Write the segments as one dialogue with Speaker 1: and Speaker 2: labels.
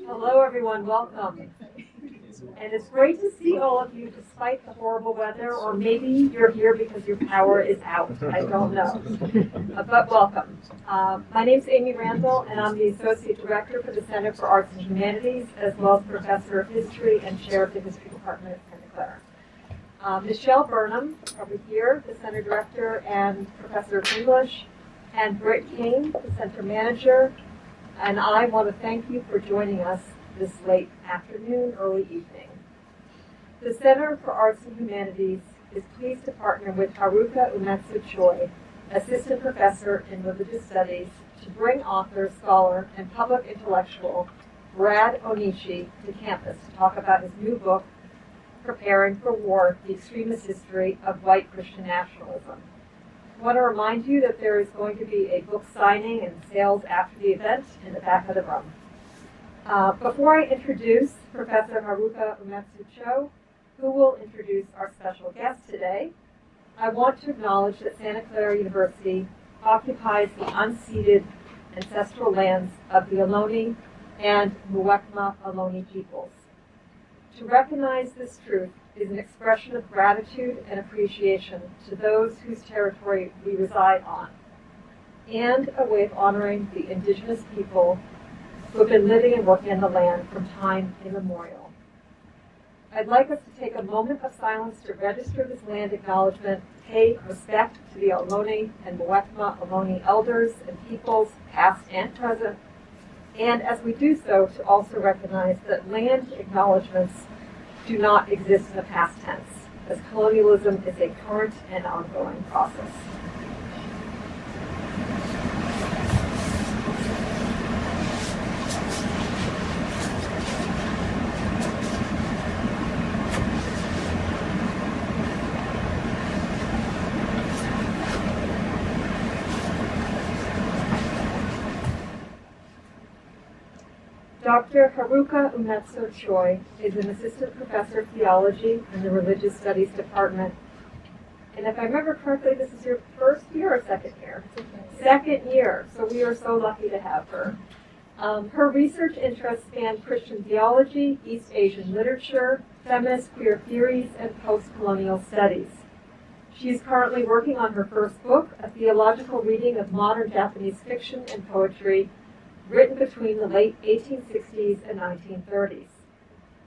Speaker 1: Hello, everyone. Welcome. And it's great to see all of you despite the horrible weather, or maybe you're here because your power is out. I don't know. But welcome. My name's Amy Randall, and I'm the Associate Director for the Center for Arts and Humanities, as well as Professor of History and Chair of the History Department at Santa Clara. Michelle Burnham, over here, the Center Director and Professor of English, and Britt Kane, the Center Manager, and I want to thank you for joining us this late afternoon, early evening. The Center for Arts and Humanities is pleased to partner with Haruka Umetsu Choi, Assistant Professor in Religious Studies, to bring author, scholar, and public intellectual Brad Onishi to campus to talk about his new book, Preparing for War, The Extremist History of White Christian Nationalism. I want to remind you that there is going to be a book signing and sales after the event in the back of the room. Before I introduce Professor Haruka Umetsu Choi, who will introduce our special guest today, I want to acknowledge that Santa Clara University occupies the unceded ancestral lands of the Ohlone and Muwekma Ohlone peoples. To recognize this truth is an expression of gratitude and appreciation to those whose territory we reside on, and a way of honoring the indigenous people who have been living and working on the land from time immemorial. I'd like us to take a moment of silence to register this land acknowledgement, pay respect to the Ohlone and Muwekma Ohlone elders and peoples, past and present, and as we do so, to also recognize that land acknowledgements do not exist in the past tense, as colonialism is a current and ongoing process. Dr. Haruka Umetsu Choi is an assistant professor of theology in the Religious Studies Department. And if I remember correctly, this is your first year or second year? Second year, so we are so lucky to have her. Her research interests span Christian theology, East Asian literature, feminist queer theories, and post-colonial studies. She is currently working on her first book, a theological reading of modern Japanese fiction and poetry, written between the late 1860s and 1930s.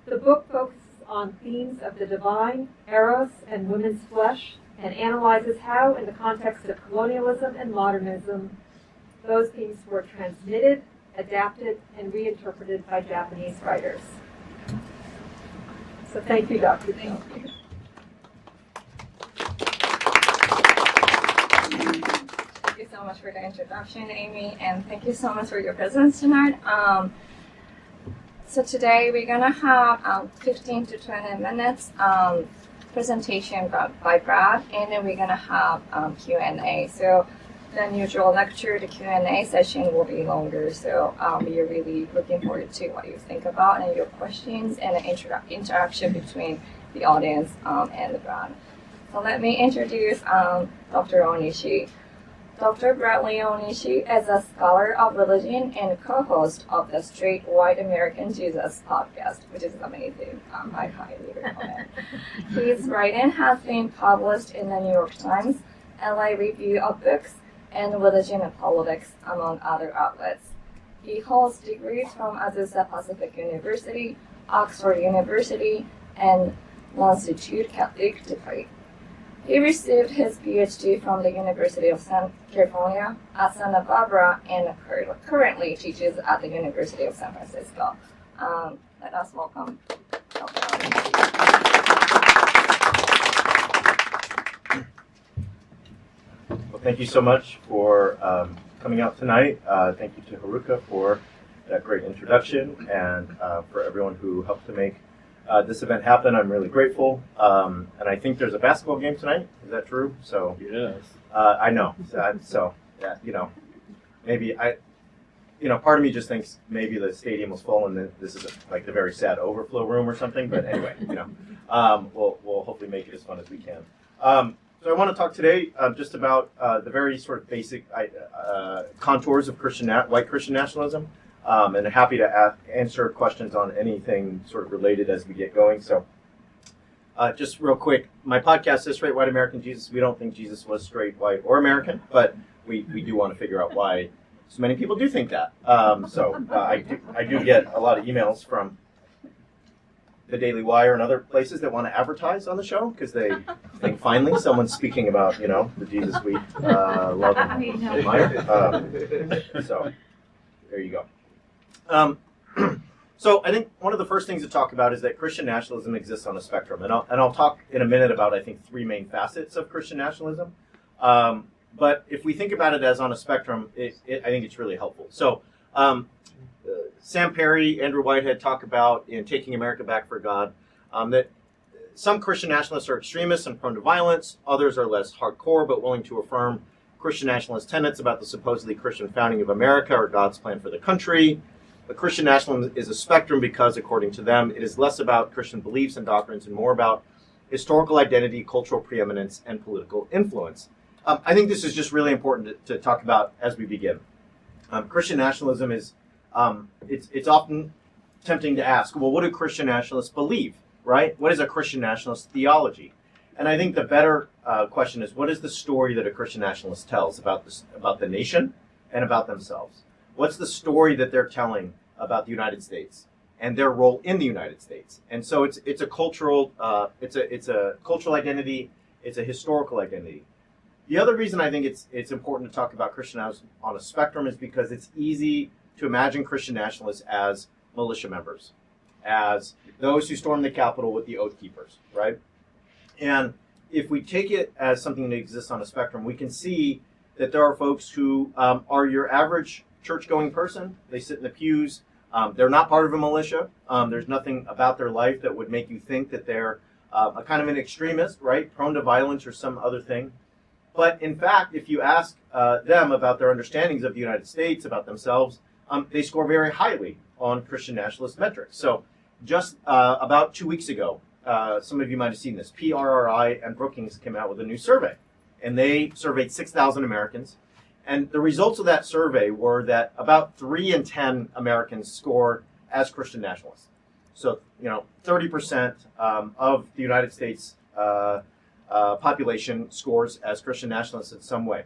Speaker 1: The book focuses on themes of the divine, eros, and women's flesh, and analyzes how, in the context of colonialism and modernism, those themes were transmitted, adapted, and reinterpreted by Japanese writers. So thank you, Dr. Thank you.
Speaker 2: Thank you so much for the introduction, Amy, and thank you so much for your presence tonight. So today we're gonna have 15 to 20 minutes presentation by Brad, and then we're gonna have Q&A. So the usual lecture, the Q&A session will be longer. So we are really looking forward to what you think about and your questions and the interaction between the audience and the Brad. So let me introduce Dr. Onishi. Dr. Brad Onishi is a scholar of religion and co-host of the Straight White American Jesus podcast, which is amazing. I highly recommend. His writing has been published in the New York Times, LA Review of Books, and Religion and Politics, among other outlets. He holds degrees from Azusa Pacific University, Oxford University, and L'Institut Catholique de Paris. He received his PhD from the University of California at Santa Barbara and currently teaches at the University of San Francisco. Let us welcome Dr. Onishi.
Speaker 3: Well, thank you so much for coming out tonight. Thank you to Haruka for that great introduction, and for everyone who helped to make this event happen. I'm really grateful. And I think there's a basketball game tonight. Is that true? So
Speaker 4: Yes.
Speaker 3: I know. So yeah, maybe part of me just thinks maybe the stadium was full and this is like the very sad overflow room or something. But anyway, we'll hopefully make it as fun as we can. So I want to talk today just about the very sort of basic contours of white Christian nationalism. and happy to answer questions on anything sort of related as we get going. So just real quick, my podcast is Straight White American Jesus. We don't think Jesus was straight, white, or American, but we do want to figure out why so many people do think that. I do get a lot of emails from the Daily Wire and other places that want to advertise on the show because they think finally someone's speaking about, the Jesus we love and admire. So there you go. So I think one of the first things to talk about is that Christian nationalism exists on a spectrum, and I'll talk in a minute about, I think, three main facets of Christian nationalism. But if we think about it as on a spectrum, I think it's really helpful. So Sam Perry, Andrew Whitehead talk about in Taking America Back for God that some Christian nationalists are extremists and prone to violence. Others are less hardcore but willing to affirm Christian nationalist tenets about the supposedly Christian founding of America or God's plan for the country. But Christian nationalism is a spectrum because, according to them, it is less about Christian beliefs and doctrines and more about historical identity, cultural preeminence, and political influence. I think this is just really important to talk about as we begin. Christian nationalism is, it's often tempting to ask, well, what do Christian nationalists believe, right? What is a Christian nationalist theology? And I think the better question is, what is the story that a Christian nationalist tells about the nation and about themselves? What's the story that they're telling about the United States and their role in the United States? And so it's a cultural cultural identity. It's a historical identity. The other reason I think it's important to talk about Christian nationalism on a spectrum is because it's easy to imagine Christian nationalists as militia members, as those who stormed the Capitol with the Oath Keepers, right? And if we take it as something that exists on a spectrum, we can see that there are folks who are your average church-going person. They sit in the pews. They're not part of a militia. There's nothing about their life that would make you think that they're a kind of an extremist, right? Prone to violence or some other thing. But in fact, if you ask them about their understandings of the United States, about themselves, they score very highly on Christian nationalist metrics. So just about 2 weeks ago, some of you might have seen this, PRRI and Brookings came out with a new survey. And they surveyed 6,000 Americans. And the results of that survey were that about 3 in 10 Americans score as Christian nationalists. So, 30% of the United States population scores as Christian nationalists in some way.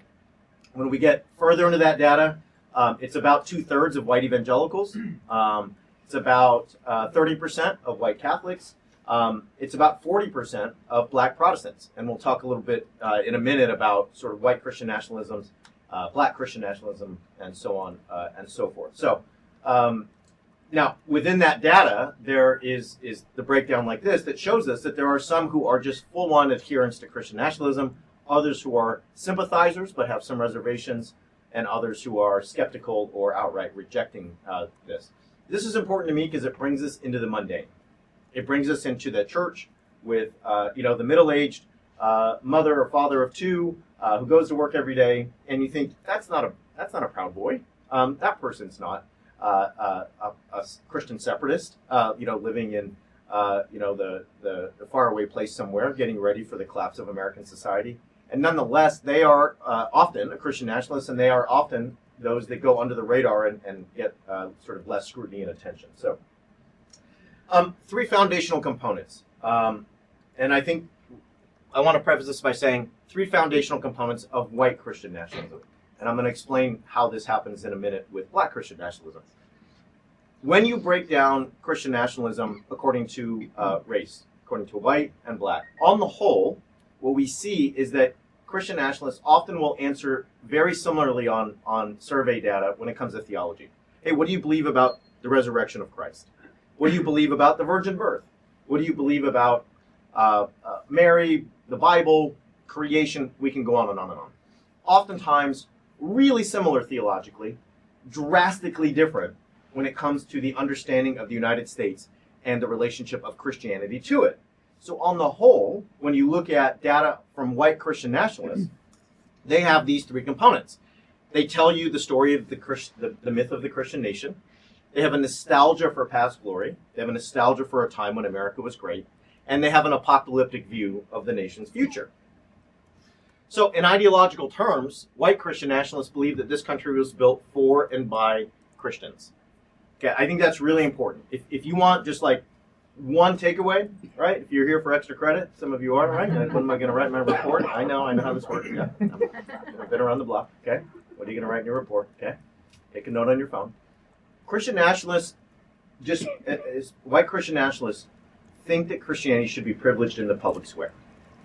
Speaker 3: When we get further into that data, it's about 2/3 of white evangelicals. It's about 30% of white Catholics. It's about 40% of black Protestants. And we'll talk a little bit in a minute about sort of white Christian nationalisms, black Christian nationalism, and so on and so forth. So now, within that data, there is the breakdown like this that shows us that there are some who are just full-on adherents to Christian nationalism, others who are sympathizers but have some reservations, and others who are skeptical or outright rejecting this. This is important to me because it brings us into the mundane. It brings us into the church with the middle-aged mother or father of two who goes to work every day, and you think that's not a proud boy. That person's not a Christian separatist, living in the faraway place somewhere, getting ready for the collapse of American society. And nonetheless, they are often a Christian nationalist, and they are often those that go under the radar and get sort of less scrutiny and attention. So, three foundational components. And I think I want to preface this by saying three foundational components of white Christian nationalism. And I'm going to explain how this happens in a minute with black Christian nationalism. When you break down Christian nationalism according to race, according to white and black, on the whole, what we see is that Christian nationalists often will answer very similarly on survey data when it comes to theology. Hey, what do you believe about the resurrection of Christ? What do you believe about the virgin birth? What do you believe about Mary, the Bible, creation? We can go on and on and on. Oftentimes, really similar theologically, drastically different when it comes to the understanding of the United States and the relationship of Christianity to it. So on the whole, when you look at data from white Christian nationalists, they have these three components. They tell you the story of the myth of the Christian nation. They have a nostalgia for past glory. They have a nostalgia for a time when America was great. And they have an apocalyptic view of the nation's future. So in ideological terms, white Christian nationalists believe that this country was built for and by Christians. Okay, I think that's really important. If you want just like one takeaway, right? If you're here for extra credit, some of you are, right? Like, when am I going to write my report? I know how this works. Yeah, I've been around the block. Okay, what are you going to write in your report? Okay, take a note on your phone. Christian nationalists, white Christian nationalists, think that Christianity should be privileged in the public square,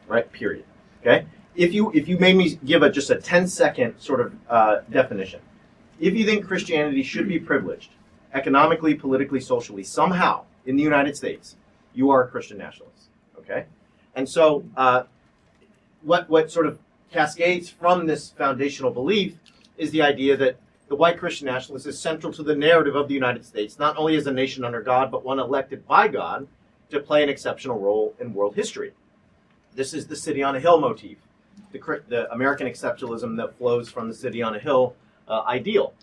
Speaker 3: right? Period. Okay. If you made me give just a 10-second sort of definition, if you think Christianity should be privileged economically, politically, socially, somehow in the United States, you are a Christian nationalist. Okay. And so what sort of cascades from this foundational belief is the idea that the white Christian nationalist is central to the narrative of the United States, not only as a nation under God, but one elected by God to play an exceptional role in world history. This is the city on a hill motif, the American exceptionalism that flows from the city on a hill ideal.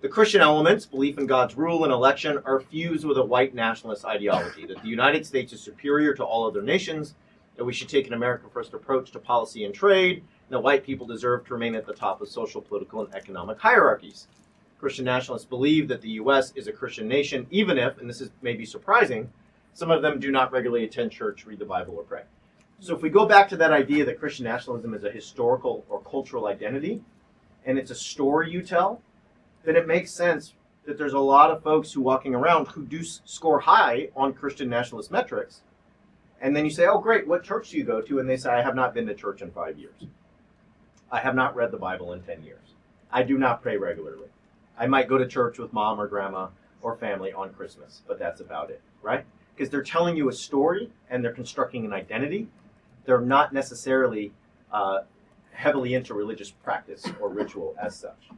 Speaker 3: The Christian elements, belief in God's rule and election, are fused with a white nationalist ideology that the United States is superior to all other nations, that we should take an America-first approach to policy and trade, and that white people deserve to remain at the top of social, political, and economic hierarchies. Christian nationalists believe that the U.S. is a Christian nation, even if, and this is maybe surprising, some of them do not regularly attend church, read the Bible, or pray. So if we go back to that idea that Christian nationalism is a historical or cultural identity, and it's a story you tell, then it makes sense that there's a lot of folks who walking around who do score high on Christian nationalist metrics. And then you say, oh, great, what church do you go to? And they say, I have not been to church in 5 years. I have not read the Bible in 10 years. I do not pray regularly. I might go to church with mom or grandma or family on Christmas, but that's about it, right? Because they're telling you a story and they're constructing an identity. They're not necessarily heavily into religious practice or ritual as such.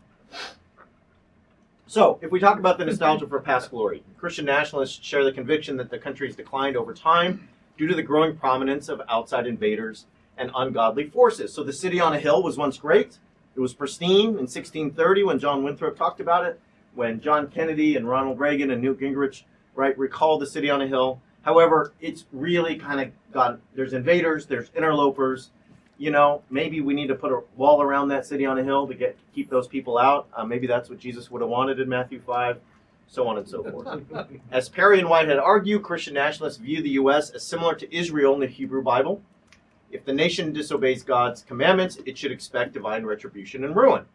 Speaker 3: So, if we talk about the nostalgia for past glory, Christian nationalists share the conviction that the country has declined over time due to the growing prominence of outside invaders and ungodly forces. So the city on a hill was once great. It was pristine in 1630 when John Winthrop talked about it, when John Kennedy and Ronald Reagan and Newt Gingrich, right, recalled the city on a hill. However, it's really kind of got, there's invaders, there's interlopers. You know, maybe we need to put a wall around that city on a hill to keep those people out. Maybe that's what Jesus would have wanted in Matthew 5, so on and so forth. As Perry and Whitehead argue, Christian nationalists view the U.S. as similar to Israel in the Hebrew Bible. If the nation disobeys God's commandments, it should expect divine retribution and ruin.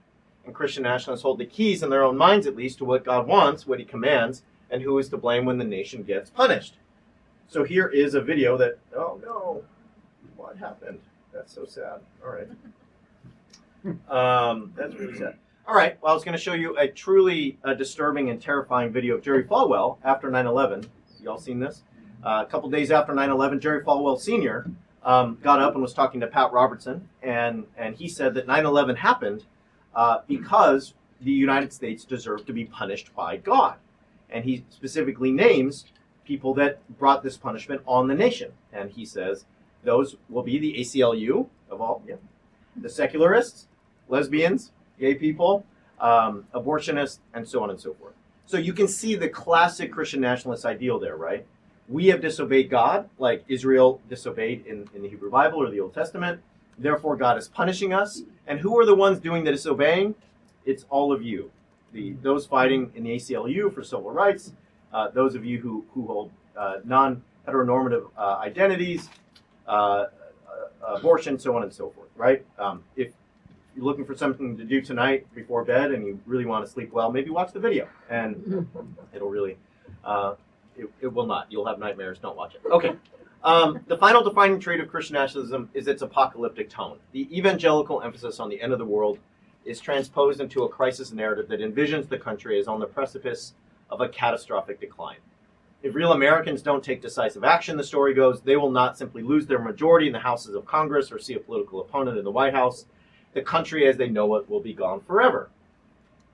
Speaker 3: And Christian nationalists hold the keys in their own minds, at least, to what God wants, what he commands, and who is to blame when the nation gets punished. So here is a video that, oh no, what happened? That's so sad. All right. That's really sad. All right. Well, I was going to show you a truly disturbing and terrifying video of Jerry Falwell after 9/11. Y'all seen this? A couple days after 9/11, Jerry Falwell Sr. Got up and was talking to Pat Robertson, and he said that 9/11 happened because the United States deserved to be punished by God. And he specifically names people that brought this punishment on the nation. And he says, those will be the ACLU of all, the secularists, lesbians, gay people, abortionists, and so on and so forth. So you can see the classic Christian nationalist ideal there, right? We have disobeyed God, like Israel disobeyed in the Hebrew Bible or the Old Testament. Therefore, God is punishing us. And who are the ones doing the disobeying? It's all of you. Those fighting in the ACLU for civil rights, those of you who hold non-heteronormative identities, abortion, so on and so forth, right? If you're looking for something to do tonight before bed and you really want to sleep well, maybe watch the video, and it'll really, it will not. You'll have nightmares. Don't watch it. Okay. The final defining trait of Christian nationalism is its apocalyptic tone. The evangelical emphasis on the end of the world is transposed into a crisis narrative that envisions the country as on the precipice of a catastrophic decline. If real Americans don't take decisive action, the story goes, they will not simply lose their majority in the houses of Congress or see a political opponent in the White House. The country as they know it will be gone forever.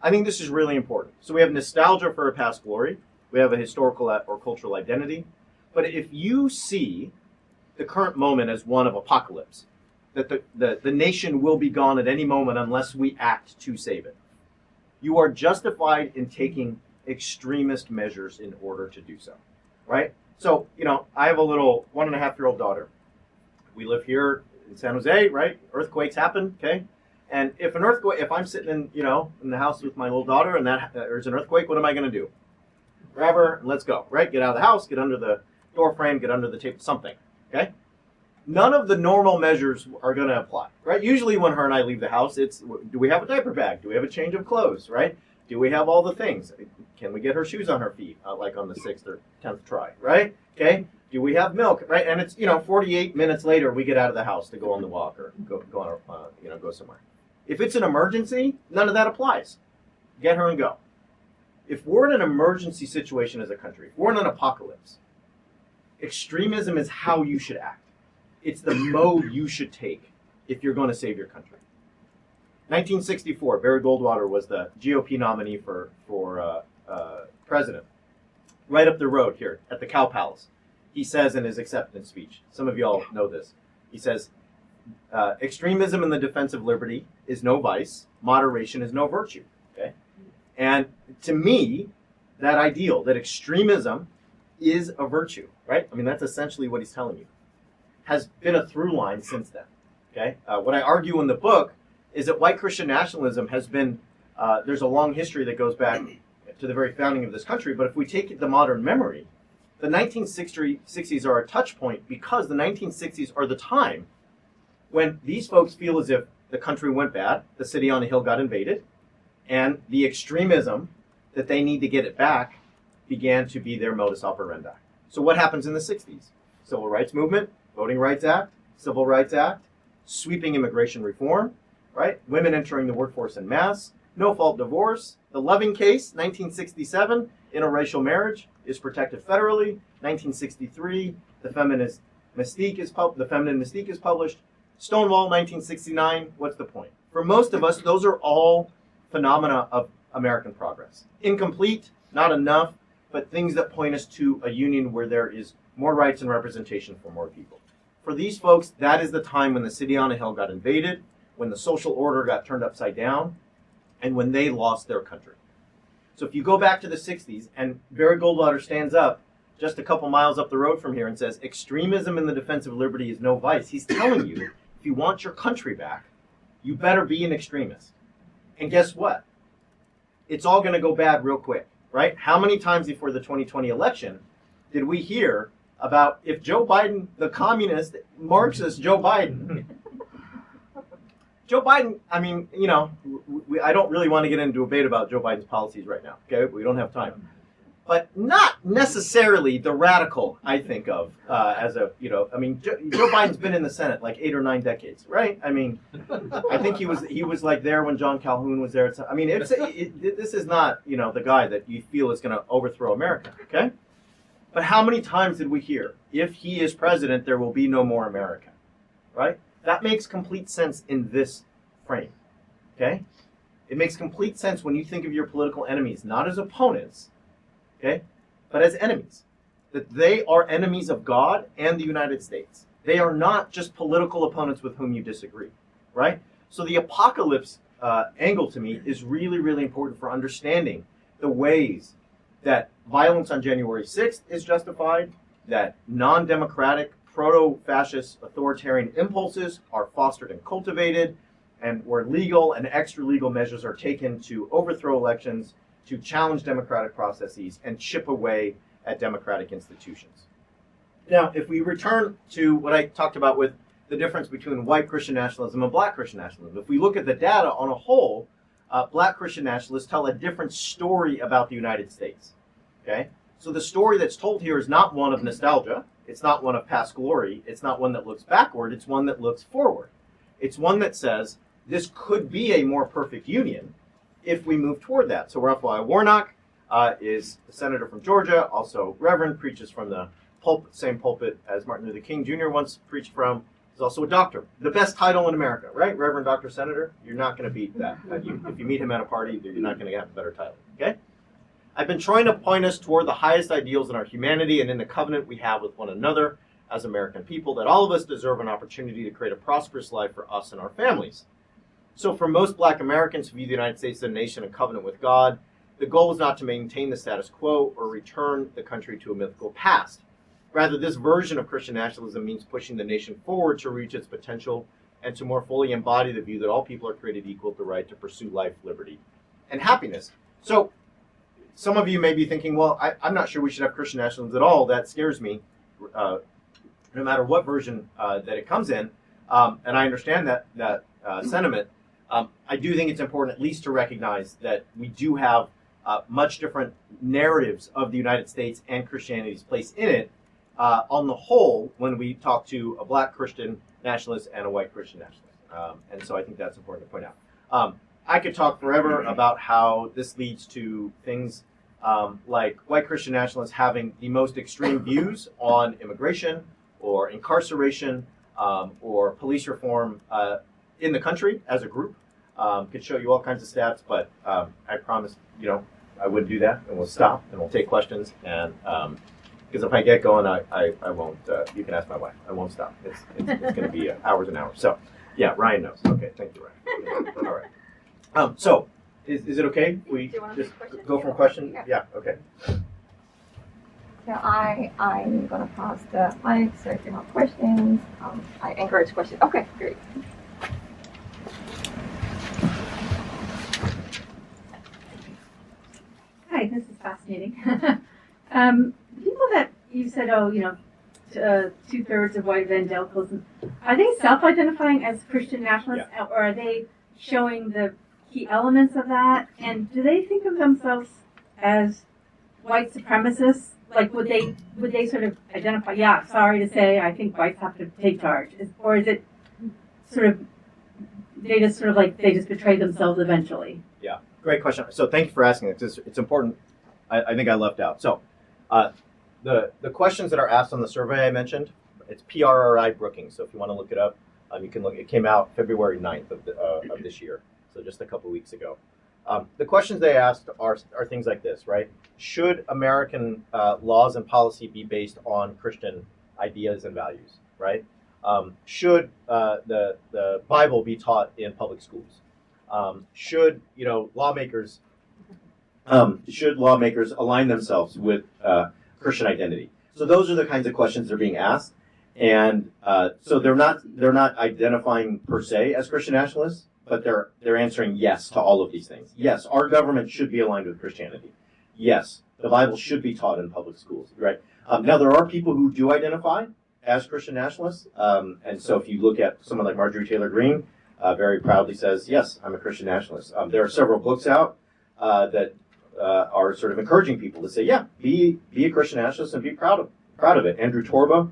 Speaker 3: I think this is really important. So we have nostalgia for a past glory. We have a historical or cultural identity. But if you see the current moment as one of apocalypse, that the nation will be gone at any moment unless we act to save it, you are justified in taking extremist measures in order to do so, right? So, you know, I have a little 1.5-year-old daughter. We live here in San Jose, right? Earthquakes happen, okay? And if I'm sitting in the house with my little daughter and there's an earthquake, what am I going to do? grab her, and let's go, right? Get out of the house, get under the door frame, get under the table, something, okay? None of the normal measures are going to apply, right? Usually when her and I leave the house, it's, do we have a diaper bag? Do we have a change of clothes, right? Do we have all the things? Can we get her shoes on her feet, like on the 6th or 10th try, right? Okay? Do we have milk, right? And it's, 48 minutes later, we get out of the house to go on the walk or go on, go somewhere. If it's an emergency, none of that applies. Get her and go. If we're in an emergency situation as a country, if we're in an apocalypse, extremism is how you should act. It's the mode you should take if you're going to save your country. 1964, Barry Goldwater was the GOP nominee for president. Right up the road here at the Cow Palace, he says in his acceptance speech, some of you all know this, he says, extremism in the defense of liberty is no vice, moderation is no virtue. Okay? And to me, that ideal, that extremism is a virtue, right? I mean, that's essentially what he's telling you, has been a through line since then. Okay? What I argue in the book is that white Christian nationalism has been, there's a long history that goes back to the very founding of this country, but if we take the modern memory, the 1960s are a touch point because the 1960s are the time when these folks feel as if the country went bad, the city on a hill got invaded, and the extremism that they need to get it back began to be their modus operandi. So what happens in the 60s? Civil Rights Movement, Voting Rights Act, Civil Rights Act, sweeping immigration reform, right? Women entering the workforce en masse, no-fault divorce, the Loving case, 1967, interracial marriage is protected federally. 1963, the feminine mystique is published. Stonewall, 1969, what's the point? For most of us, those are all phenomena of American progress. Incomplete, not enough, but things that point us to a union where there is more rights and representation for more people. For these folks, that is the time when the city on a hill got invaded, when the social order got turned upside down, and when they lost their country. So if you go back to the 60s, and Barry Goldwater stands up just a couple miles up the road from here and says, extremism in the defense of liberty is no vice, he's telling you, if you want your country back, you better be an extremist. And guess what? It's all going to go bad real quick, right? How many times before the 2020 election did we hear about if Joe Biden, the communist, Marxist Joe Biden, I mean, I don't really want to get into a debate about Joe Biden's policies right now, okay? We don't have time. But not necessarily the radical I think of as a, Joe Biden's been in the Senate like 8 or 9 decades, right? I mean, I think he was like there when John Calhoun was there. I mean, this is not, the guy that you feel is going to overthrow America, okay? But how many times did we hear, if he is president, there will be no more America, right? That makes complete sense in this frame, okay? It makes complete sense when you think of your political enemies, not as opponents, okay, but as enemies. That they are enemies of God and the United States. They are not just political opponents with whom you disagree, right? So the apocalypse angle to me is really, really important for understanding the ways that violence on January 6th is justified, that non-democratic, proto-fascist authoritarian impulses are fostered and cultivated, and where legal and extra-legal measures are taken to overthrow elections, to challenge democratic processes, and chip away at democratic institutions. Now, if we return to what I talked about with the difference between white Christian nationalism and black Christian nationalism, if we look at the data on a whole, black Christian nationalists tell a different story about the United States. Okay? So the story that's told here is not one of nostalgia. It's not one of past glory. It's not one that looks backward. It's one that looks forward. It's one that says this could be a more perfect union if we move toward that. So Raphael Warnock is a senator from Georgia, also Reverend, preaches from the same pulpit as Martin Luther King Jr. once preached from. He's also a doctor. The best title in America, right? Reverend Dr. Senator. You're not going to beat that. If you meet him at a party, you're not going to have a better title. Okay? I've been trying to point us toward the highest ideals in our humanity and in the covenant we have with one another as American people, that all of us deserve an opportunity to create a prosperous life for us and our families. So for most black Americans who view the United States as a nation in covenant with God, the goal is not to maintain the status quo or return the country to a mythical past. Rather, this version of Christian nationalism means pushing the nation forward to reach its potential and to more fully embody the view that all people are created equal with the right to pursue life, liberty, and happiness. So some of you may be thinking, well, I'm not sure we should have Christian nationalism at all. That scares me, no matter what version that it comes in. And I understand that sentiment. I do think it's important at least to recognize that we do have much different narratives of the United States and Christianity's place in it. On the whole, when we talk to a black Christian nationalist and a white Christian nationalist. And so I think that's important to point out. I could talk forever about how this leads to things like white Christian nationalists having the most extreme views on immigration or incarceration or police reform in the country as a group. Could show you all kinds of stats, but I promise, I wouldn't do that, and we'll stop, and we'll take questions, and because if I get going, I won't, you can ask my wife, I won't stop. It's going to be hours and hours. So, yeah, Ryan knows. Okay, thank you, Ryan. All right. So, is it okay if we just go from question? Yeah, okay.
Speaker 2: So I'm going to pass the mic, so if you have questions, I encourage questions. Okay, great.
Speaker 1: Hi, this is fascinating. People that you said, 2/3 of white evangelicals, are they self-identifying as Christian nationalists, or are they showing the key elements of that? And do they think of themselves as white supremacists? Like, would they sort of identify? Yeah, sorry to say, I think whites have to take charge, or is it sort of they just betray themselves eventually?
Speaker 3: Yeah, great question. So thank you for asking it. It's important. I think I left out. So the questions that are asked on the survey I mentioned, it's PRRI Brookings. So if you want to look it up, you can look. It came out February 9th of this year, so just a couple weeks ago. The questions they asked are things like this, right? Should American laws and policy be based on Christian ideas and values, right? Should the Bible be taught in public schools? Should lawmakers align themselves with Christian identity? So those are the kinds of questions that are being asked, and so they're not identifying per se as Christian nationalists, but they're answering yes to all of these things. Yes, our government should be aligned with Christianity. Yes, the Bible should be taught in public schools. Right? Now there are people who do identify as Christian nationalists, and so if you look at someone like Marjorie Taylor Greene, very proudly says, yes, I'm a Christian nationalist. There are several books out that are sort of encouraging people to say, yeah, be a Christian nationalist and be proud of it. Andrew Torba,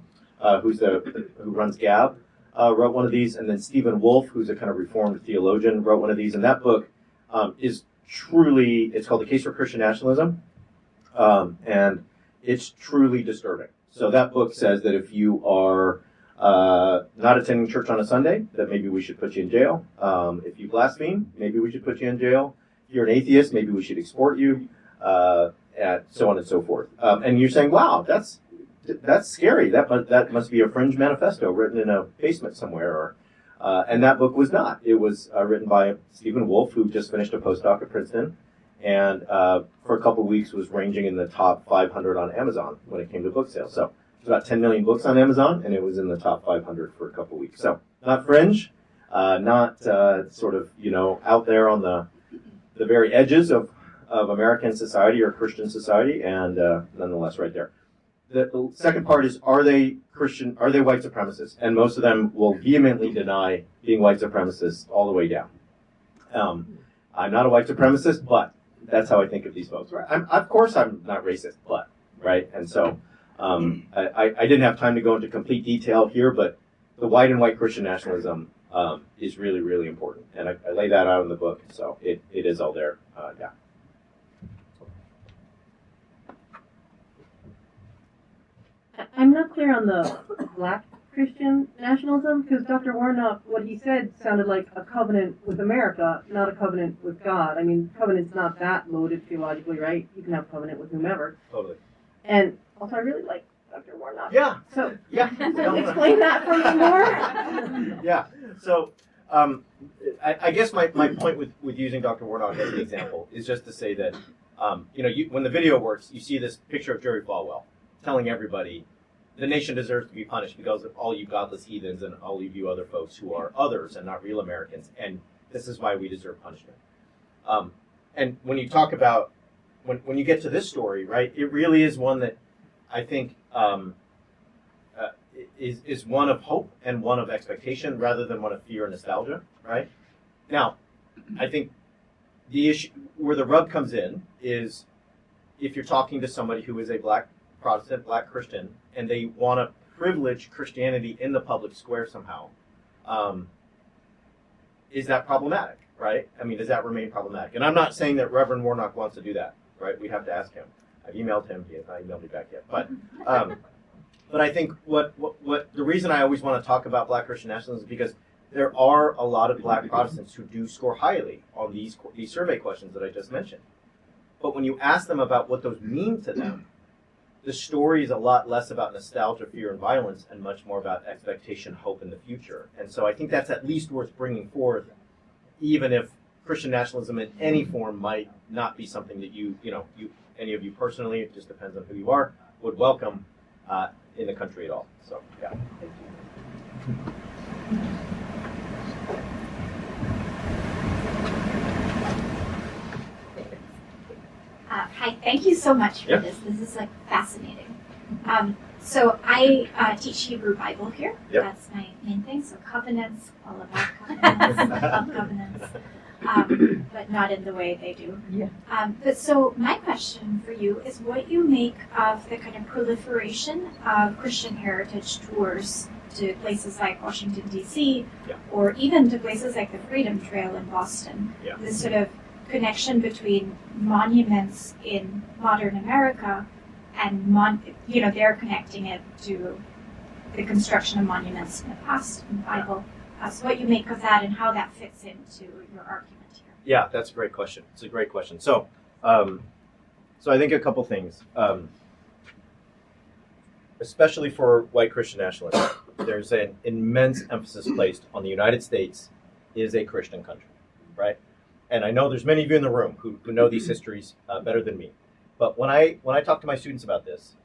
Speaker 3: who runs Gab, wrote one of these, and then Stephen Wolfe, who's a kind of Reformed theologian, wrote one of these. And that book is truly, it's called The Case for Christian Nationalism, and it's truly disturbing. So that book says that if you are not attending church on a Sunday, that maybe we should put you in jail. If you blaspheme, maybe we should put you in jail. If you're an atheist, maybe we should export you, and so on and so forth. And you're saying, wow, that's scary. That must be a fringe manifesto written in a basement somewhere. And that book was not. It was written by Stephen Wolfe, who just finished a postdoc at Princeton, and for a couple of weeks was ranging in the top 500 on Amazon when it came to book sales. So there's about 10 million books on Amazon, and it was in the top 500 for a couple of weeks. So not fringe, not sort of out there on the very edges of American society or Christian society, and nonetheless right there. The second part is, are they Christian? Are they white supremacists? And most of them will vehemently deny being white supremacists all the way down. I'm not a white supremacist, but that's how I think of these folks. Right? Of course, I'm not racist, but right. And so I didn't have time to go into complete detail here, but the white and white Christian nationalism is really, really important, and I lay that out in the book. So it is all there. Yeah.
Speaker 4: I'm not clear on the black Christian nationalism, because Dr. Warnock, what he said sounded like a covenant with America, not a covenant with God. I mean, covenant's not that loaded theologically, right? You can have covenant with whomever.
Speaker 3: Totally.
Speaker 4: And also, I really like Dr. Warnock.
Speaker 3: Yeah.
Speaker 4: So,
Speaker 3: yeah.
Speaker 4: Explain that for me more.
Speaker 3: Yeah. So, I guess my point with using Dr. Warnock as an example is just to say that, when the video works, you see this picture of Jerry Falwell telling everybody the nation deserves to be punished because of all you godless heathens and all of you other folks who are others and not real Americans, and this is why we deserve punishment. And when you talk about when you get to this story, right, it really is one that I think is one of hope and one of expectation rather than one of fear and nostalgia, right? Now, I think the issue where the rub comes in is if you're talking to somebody who is a black Protestant, black Christian, and they want to privilege Christianity in the public square somehow, is that problematic, right? I mean, does that remain problematic? And I'm not saying that Reverend Warnock wants to do that, right? We have to ask him. I've emailed him. He has not emailed me back yet. But I think what the reason I always want to talk about black Christian nationalism is because there are a lot of black Protestants who do score highly on these survey questions that I just mentioned. But when you ask them about what those mean to them, the story is a lot less about nostalgia, fear, and violence, and much more about expectation, hope in the future. And so I think that's at least worth bringing forth, even if Christian nationalism in any form might not be something that any of you personally, it just depends on who you are, would welcome in the country at all. So, yeah. Thank you.
Speaker 5: Hi, thank you so much for this. This is like fascinating. So I teach Hebrew Bible here.
Speaker 3: Yep.
Speaker 5: That's my main thing. So covenants, all about covenants, love covenants, but not in the way they do.
Speaker 1: Yeah.
Speaker 5: But so my question for you is what you make of the kind of proliferation of Christian heritage tours to places like Washington, D.C., or even to places like the Freedom Trail in Boston.
Speaker 3: Yeah.
Speaker 5: This sort of connection between monuments in modern America and they're connecting it to the construction of monuments in the past in the Bible. So what you make of that and how that fits into your argument here.
Speaker 3: Yeah, that's a great question. It's a great question. So I think a couple things. Especially for white Christian nationalism, there's an immense emphasis placed on the United States is a Christian country, right? And I know there's many of you in the room who know these histories better than me. But when I talk to my students about this,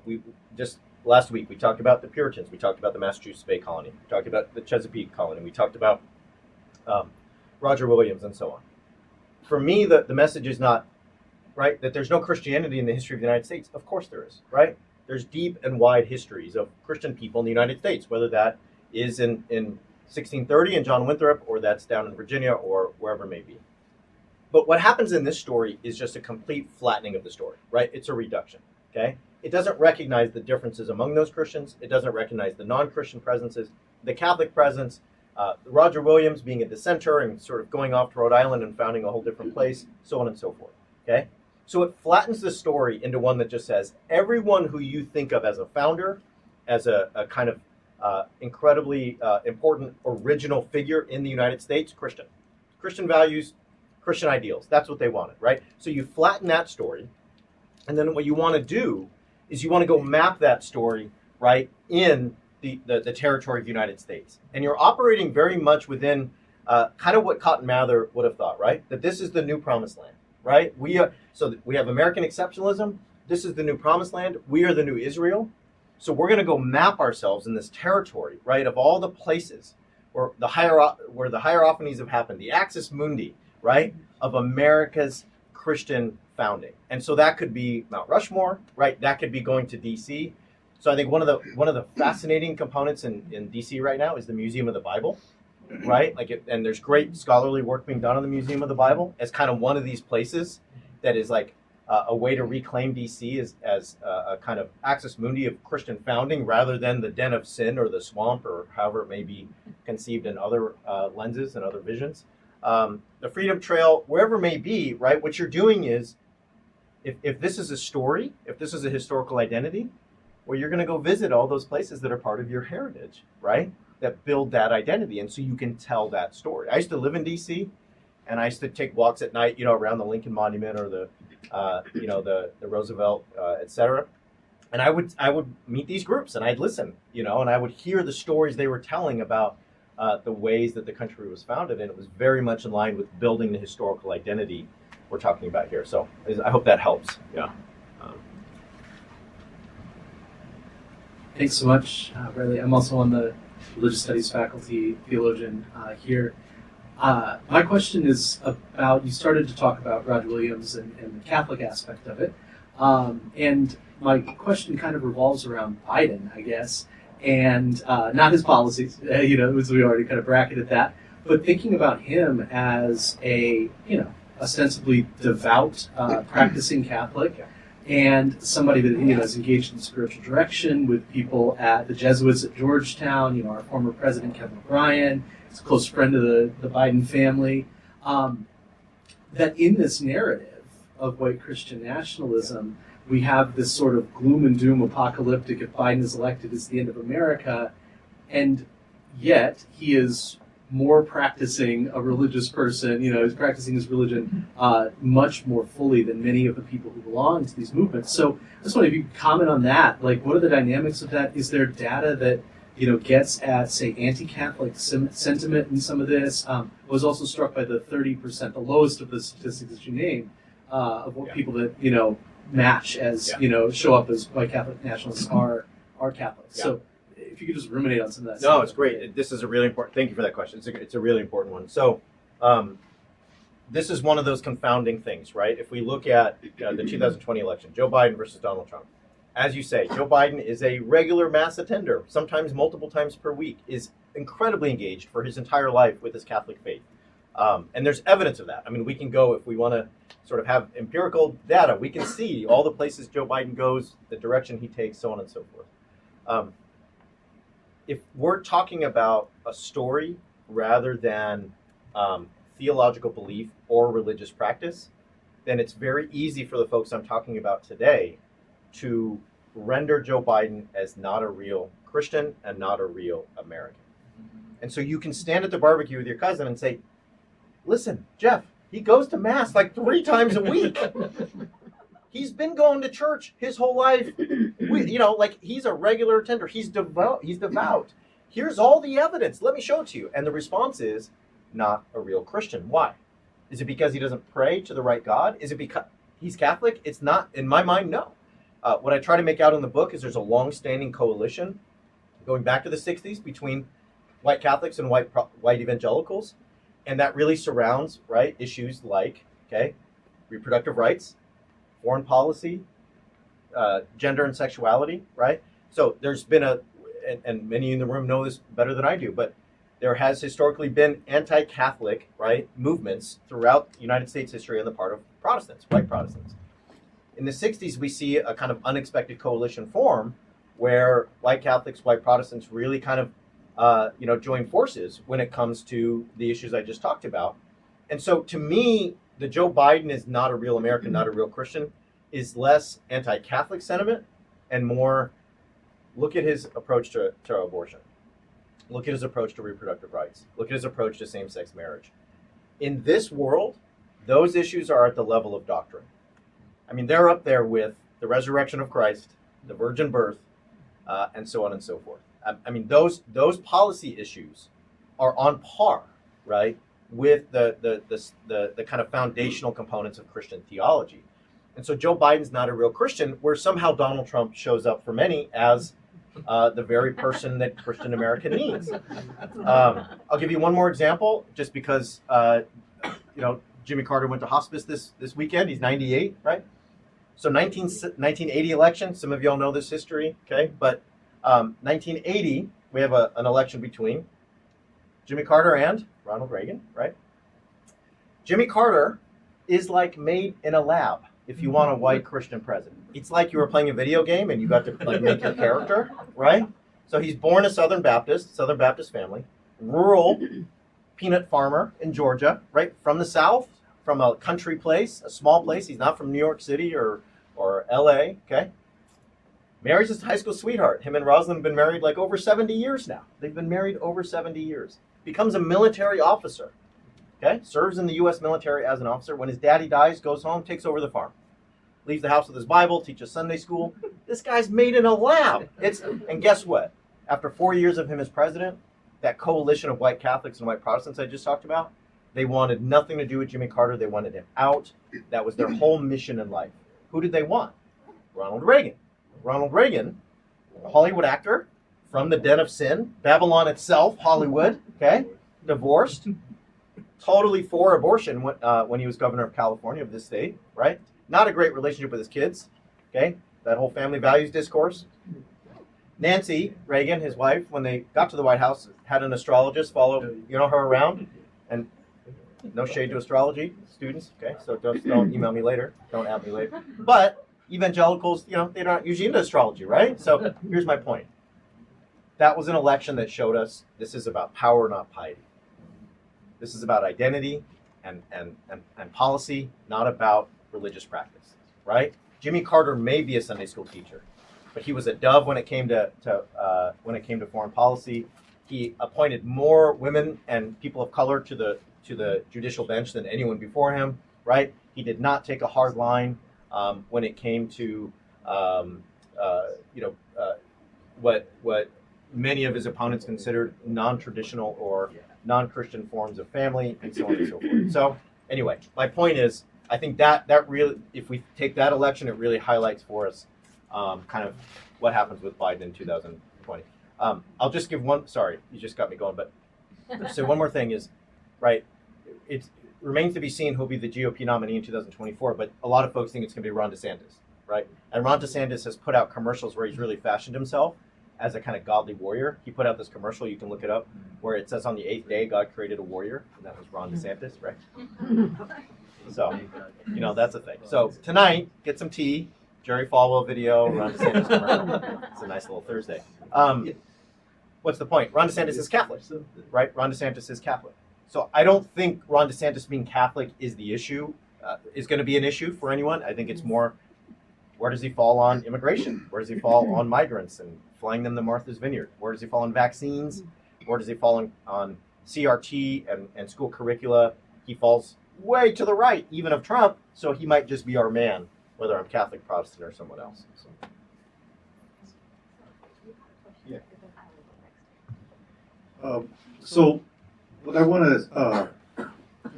Speaker 3: we just last week we talked about the Puritans, we talked about the Massachusetts Bay Colony, we talked about the Chesapeake Colony, we talked about Roger Williams and so on. For me, the message is not, right, that there's no Christianity in the history of the United States. Of course there is, right? There's deep and wide histories of Christian people in the United States, whether that is in 1630 in John Winthrop, or that's down in Virginia, or wherever it may be. But what happens in this story is just a complete flattening of the story, right? It's a reduction, okay? It doesn't recognize the differences among those Christians. It doesn't recognize the non-Christian presences, the Catholic presence, Roger Williams being a dissenter and sort of going off to Rhode Island and founding a whole different place, so on and so forth, okay? So it flattens the story into one that just says, everyone who you think of as a founder, as a kind of incredibly important original figure in the United States, Christian. Christian values, Christian ideals. That's what they wanted, right? So you flatten that story, and then what you want to do is you want to go map that story, right, in the territory of the United States. And you're operating very much within kind of what Cotton Mather would have thought, right? That this is the new promised land, right? We have American exceptionalism. This is the new promised land. We are the new Israel. So we're going to go map ourselves in this territory, right, of all the places where the hierarchies have happened, the axis mundi, right, of America's Christian founding. And so that could be Mount Rushmore, right? That could be going to D.C. So I think one of the fascinating components in D.C. right now is the Museum of the Bible, right? And there's great scholarly work being done on the Museum of the Bible as kind of one of these places that is like a way to reclaim D.C. as a kind of axis mundi of Christian founding rather than the den of sin or the swamp or however it may be conceived in other lenses and other visions. The Freedom Trail, wherever it may be, right, what you're doing is, if this is a story, if this is a historical identity, well, you're going to go visit all those places that are part of your heritage, right, that build that identity, and so you can tell that story. I used to live in D.C., and I used to take walks at night, around the Lincoln Monument or the Roosevelt, et cetera. And I would meet these groups, and I'd listen, and I would hear the stories they were telling about the ways that the country was founded, and it was very much in line with building the historical identity we're talking about here. So I hope that helps. Yeah.
Speaker 6: Thanks so much, Bradley. I'm also on the religious studies faculty, theologian here. My question is about, you started to talk about Roger Williams and the Catholic aspect of it. And my question kind of revolves around Biden, I guess, and not his policies, as we already kind of bracketed that, but thinking about him as a, ostensibly devout, practicing Catholic, and somebody that is engaged in spiritual direction with people at the Jesuits at Georgetown. Our former president Kevin O'Brien is a close friend of the Biden family. That in this narrative of white Christian nationalism, we have this sort of gloom and doom apocalyptic, if Biden is elected, it's the end of America, and yet he is more practicing a religious person, he's practicing his religion much more fully than many of the people who belong to these movements. So I just wonder if you could comment on that. Like, what are the dynamics of that? Is there data that, gets at, say, anti-Catholic sentiment in some of this? I was also struck by the 30%, the lowest of the statistics that you named, of what people that, match as, show up as white Catholic nationalists are Catholics. So if you could just ruminate on some of that.
Speaker 3: No, it's great. This is a really important, thank you for that question. It's a really important one. So this is one of those confounding things, right? If we look at the 2020 election, Joe Biden versus Donald Trump, as you say, Joe Biden is a regular mass attender, sometimes multiple times per week, is incredibly engaged for his entire life with his Catholic faith. And there's evidence of that. I mean, we can go, if we want to sort of have empirical data, we can see all the places Joe Biden goes, the direction he takes, so on and so forth. If we're talking about a story rather than theological belief or religious practice, then it's very easy for the folks I'm talking about today to render Joe Biden as not a real Christian and not a real American. And so you can stand at the barbecue with your cousin and say, listen, Jeff, he goes to mass like 3 times a week. He's been going to church his whole life. He's a regular attender. He's devout. Here's all the evidence. Let me show it to you. And the response is, not a real Christian. Why? Is it because he doesn't pray to the right God? Is it because he's Catholic? It's not, in my mind, no. What I try to make out in the book is there's a long-standing coalition going back to the 60s between white Catholics and white evangelicals. And that really surrounds, right, issues like, reproductive rights, foreign policy, gender and sexuality, right? So there's been and many in the room know this better than I do, but there has historically been anti-Catholic, right, movements throughout United States history on the part of Protestants, white Protestants. In the 60s, we see a kind of unexpected coalition form where white Catholics, white Protestants really kind of join forces when it comes to the issues I just talked about. And so to me, the Joe Biden is not a real American, not a real Christian, is less anti-Catholic sentiment and more look at his approach to abortion. Look at his approach to reproductive rights. Look at his approach to same-sex marriage. In this world, those issues are at the level of doctrine. I mean, they're up there with the resurrection of Christ, the virgin birth, and so on and so forth. I mean, those policy issues are on par, right, with the kind of foundational components of Christian theology. And so Joe Biden's not a real Christian, where somehow Donald Trump shows up for many as the very person that Christian America needs. I'll give you one more example, just because Jimmy Carter went to hospice this weekend. He's 98, right? So 1980 election. Some of y'all know this history, okay? But 1980, we have an election between Jimmy Carter and Ronald Reagan, right? Jimmy Carter is like made in a lab. If you want a white Christian president, it's like you were playing a video game and you got to make your character, right? So he's born a Southern Baptist family, rural peanut farmer in Georgia, right? From the South, from a country place, a small place. He's not from New York City or LA, okay? Marries his high school sweetheart. Him and Rosalind have been married like over 70 years now. They've been married over 70 years. Becomes a military officer, okay? Serves in the U.S. military as an officer. When his daddy dies, goes home, takes over the farm. Leaves the house with his Bible, teaches Sunday school. This guy's made in a lab. And guess what? After 4 years of him as president, that coalition of white Catholics and white Protestants I just talked about, they wanted nothing to do with Jimmy Carter. They wanted him out. That was their whole mission in life. Who did they want? Ronald Reagan. Ronald Reagan, a Hollywood actor from the den of sin, Babylon itself, Hollywood, okay? Divorced, totally for abortion when he was governor of California, of this state, right? Not a great relationship with his kids, okay? That whole family values discourse. Nancy Reagan, his wife, when they got to the White House, had an astrologist follow, her around. And no shade to astrology students, okay? So don't email me later. Don't at me later. But evangelicals, they're not usually into astrology, right? So here's my point. That was an election that showed us this is about power, not piety. This is about identity and policy, not about religious practice, right? Jimmy Carter may be a Sunday school teacher, but he was a dove when it came to foreign policy. He appointed more women and people of color to the judicial bench than anyone before him, right? He did not take a hard line when it came to what many of his opponents considered non-traditional or non-Christian forms of family, and so on and so forth. So anyway, my point is, I think that really, if we take that election, it really highlights for us kind of what happens with Biden in 2020. I'll just give one. Sorry, you just got me going. But so one more thing is, right? It remains to be seen who'll be the GOP nominee in 2024. But a lot of folks think it's going to be Ron DeSantis, right? And Ron DeSantis has put out commercials where he's really fashioned himself as a kind of godly warrior. He put out this commercial, you can look it up, where it says on the 8th day God created a warrior, and that was Ron DeSantis, right? So, that's a thing. So tonight, get some tea, Jerry Falwell video, Ron DeSantis commercial. It's a nice little Thursday. What's the point? Ron DeSantis is Catholic, right? Ron DeSantis is Catholic. So I don't think Ron DeSantis being Catholic is the issue, is going to be an issue for anyone. I think it's more, where does he fall on immigration? Where does he fall on migrants and flying them to Martha's Vineyard? Where does he fall on vaccines? Where does he fall on CRT and school curricula? He falls way to the right, even of Trump, so he might just be our man, whether I'm Catholic, Protestant, or someone else. So.
Speaker 7: Yeah. So what I want to,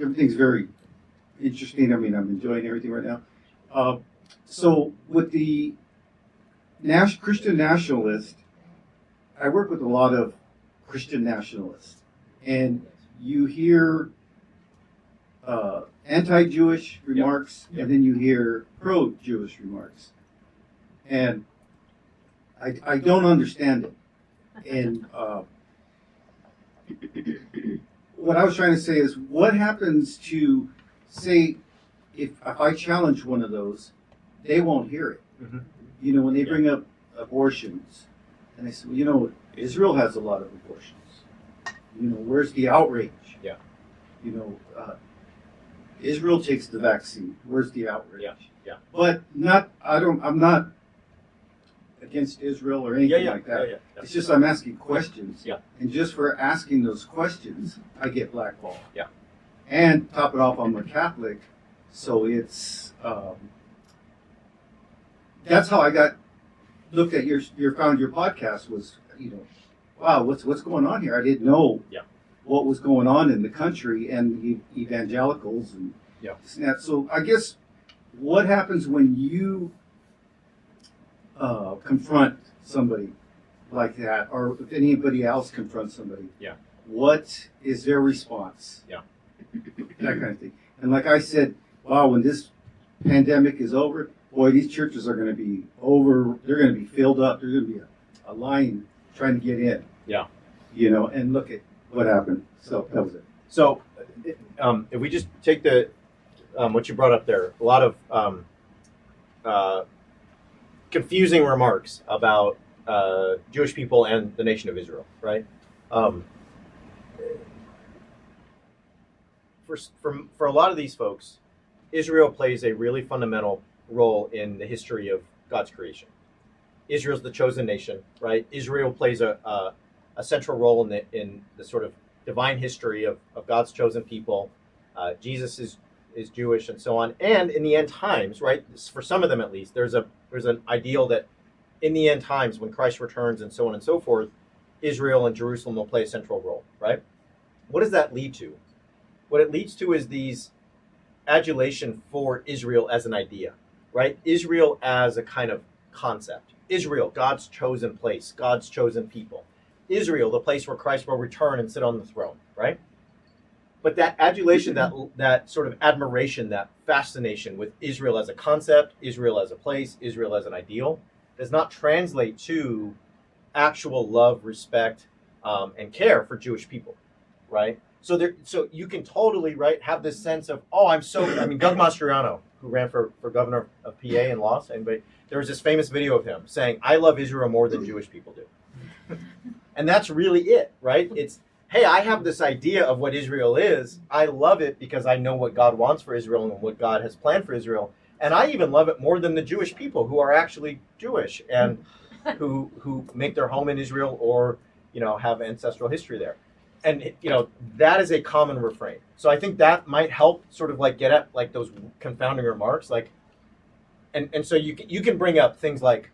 Speaker 7: everything's very interesting. I mean, I'm enjoying everything right now. So with the Christian nationalist, I work with a lot of Christian nationalists, and you hear anti-Jewish remarks, and then you hear pro-Jewish remarks, and I don't understand it. And what I was trying to say is, what happens to, say, if I challenge one of those, they won't hear it. Mm-hmm. When they bring up abortions, and they say, well, Israel has a lot of abortions. Where's the outrage?
Speaker 3: Yeah.
Speaker 7: Israel takes the vaccine. Where's the outrage?
Speaker 3: Yeah. Yeah.
Speaker 7: But I'm not against Israel or anything like that.
Speaker 3: Yeah.
Speaker 7: It's just I'm asking questions.
Speaker 3: Yeah.
Speaker 7: And just for asking those questions, I get blackballed.
Speaker 3: Yeah.
Speaker 7: And top it off, I'm a Catholic, so it's that's how I looked at found your podcast was, wow, what's going on here? I didn't know what was going on in the country and the evangelicals and this and that. So I guess what happens when you confront somebody like that, or if anybody else confronts somebody?
Speaker 3: Yeah.
Speaker 7: What is their response?
Speaker 3: Yeah.
Speaker 7: That kind of thing. And like I said, wow, when this pandemic is over, boy, these churches are going to be over. They're going to be filled up. There's going to be a line trying to get in.
Speaker 3: Yeah.
Speaker 7: And look at what happened. So that was it.
Speaker 3: So if we just take the what you brought up there, a lot of confusing remarks about Jewish people and the nation of Israel, right? For a lot of these folks, Israel plays a really fundamental role in the history of God's creation. Israel's the chosen nation, right? Israel plays a central role in the sort of divine history of God's chosen people. Jesus is Jewish and so on. And in the end times, right, for some of them at least, there's an ideal that in the end times, when Christ returns and so on and so forth, Israel and Jerusalem will play a central role, right? What does that lead to? What it leads to is these adulation for Israel as an idea, right? Israel as a kind of concept. Israel, God's chosen place, God's chosen people. Israel, the place where Christ will return and sit on the throne, right? But that adulation, that sort of admiration, that fascination with Israel as a concept, Israel as a place, Israel as an ideal, does not translate to actual love, respect, and care for Jewish people, right? So you can totally, right, have this sense of, Doug Mastriano, who ran for governor of PA and lost, there was this famous video of him saying, I love Israel more than Jewish people do. And that's really it, right? It's, hey, I have this idea of what Israel is. I love it because I know what God wants for Israel and what God has planned for Israel. And I even love it more than the Jewish people who are actually Jewish and who make their home in Israel or, have ancestral history there. And, that is a common refrain. So I think that might help sort of like get at like those confounding remarks. Like, and so you can bring up things like,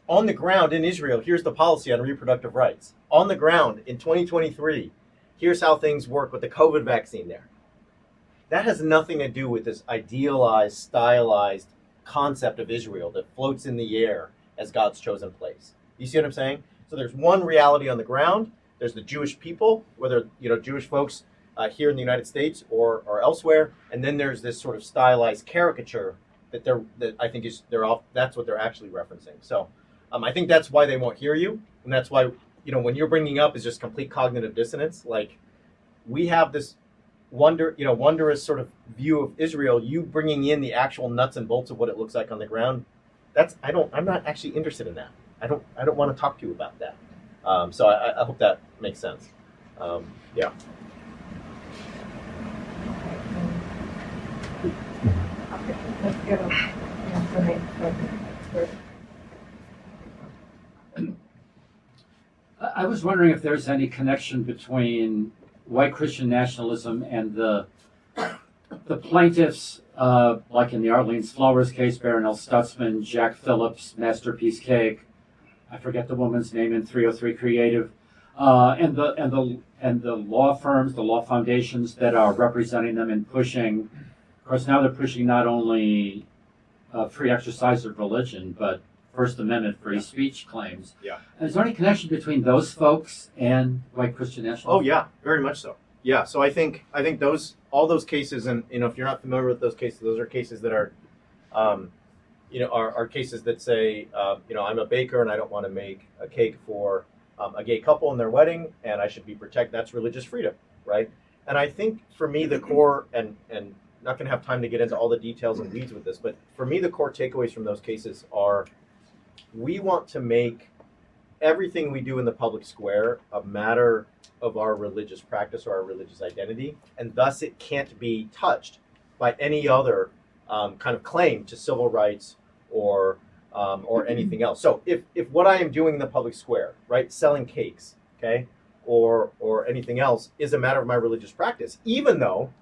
Speaker 3: on the ground in Israel, here's the policy on reproductive rights. On the ground in 2023, here's how things work with the COVID vaccine there. That has nothing to do with this idealized, stylized concept of Israel that floats in the air as God's chosen place. You see what I'm saying? So there's one reality on the ground. There's the Jewish people, whether Jewish folks here in the United States or elsewhere, and then there's this sort of stylized caricature that I think that's what they're actually referencing. So I think that's why they won't hear you, and that's why when you're bringing up is just complete cognitive dissonance. Like, we have this wondrous sort of view of Israel. You bringing in the actual nuts and bolts of what it looks like on the ground. I'm not actually interested in that. I don't want to talk to you about that. So I hope that makes sense. Yeah.
Speaker 1: Let's go.
Speaker 8: I was wondering if there's any connection between white Christian nationalism and the plaintiffs, like in the Arlene's Flowers case, Baronel Stutzman, Jack Phillips, Masterpiece Cake, I forget the woman's name in 303 Creative, and the law firms, the law foundations that are representing them and pushing. Of course, now they're pushing not only free exercise of religion, but First Amendment free speech claims.
Speaker 3: Yeah.
Speaker 8: Is there any connection between those folks and white Christian nationalism?
Speaker 3: Oh yeah, very much so. Yeah. So I think all those cases, and if you're not familiar with those cases, those are cases that are, are cases that say, I'm a baker and I don't want to make a cake for a gay couple in their wedding, and I should be protected. That's religious freedom, right? And I think for me the core, and not going to have time to get into all the details and weeds with this, but for me the core takeaways from those cases are, we want to make everything we do in the public square a matter of our religious practice or our religious identity, and thus it can't be touched by any other kind of claim to civil rights or anything else. So if what I am doing in the public square, right, selling cakes, okay, or anything else is a matter of my religious practice, even though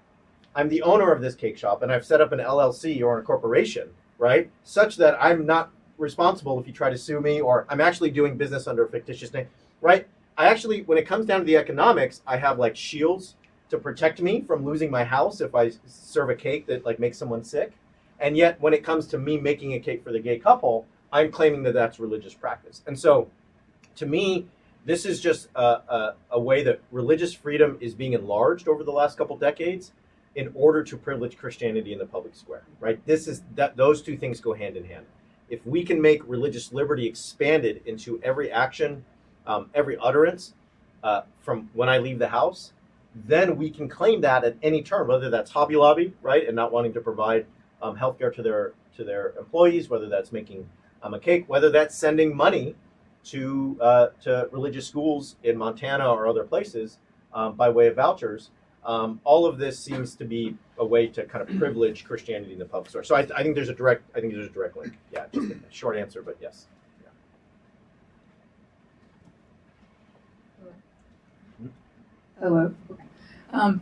Speaker 3: I'm the owner of this cake shop and I've set up an LLC or a corporation, right, such that I'm not responsible if you try to sue me, or I'm actually doing business under a fictitious name, right? I actually, when it comes down to the economics, I have like shields to protect me from losing my house if I serve a cake that like makes someone sick. And yet when it comes to me making a cake for the gay couple, I'm claiming that that's religious practice. And so to me, this is just a way that religious freedom is being enlarged over the last couple decades in order to privilege Christianity in the public square, right? Those two things go hand in hand. If we can make religious liberty expanded into every action, every utterance from when I leave the house, then we can claim that at any turn, whether that's Hobby Lobby, right, and not wanting to provide healthcare to their employees, whether that's making a cake, whether that's sending money to religious schools in Montana or other places by way of vouchers. All of this seems to be a way to kind of privilege Christianity in the public sphere. So I think there's a direct link. Yeah, just a short answer, but yes. Yeah.
Speaker 9: Hello.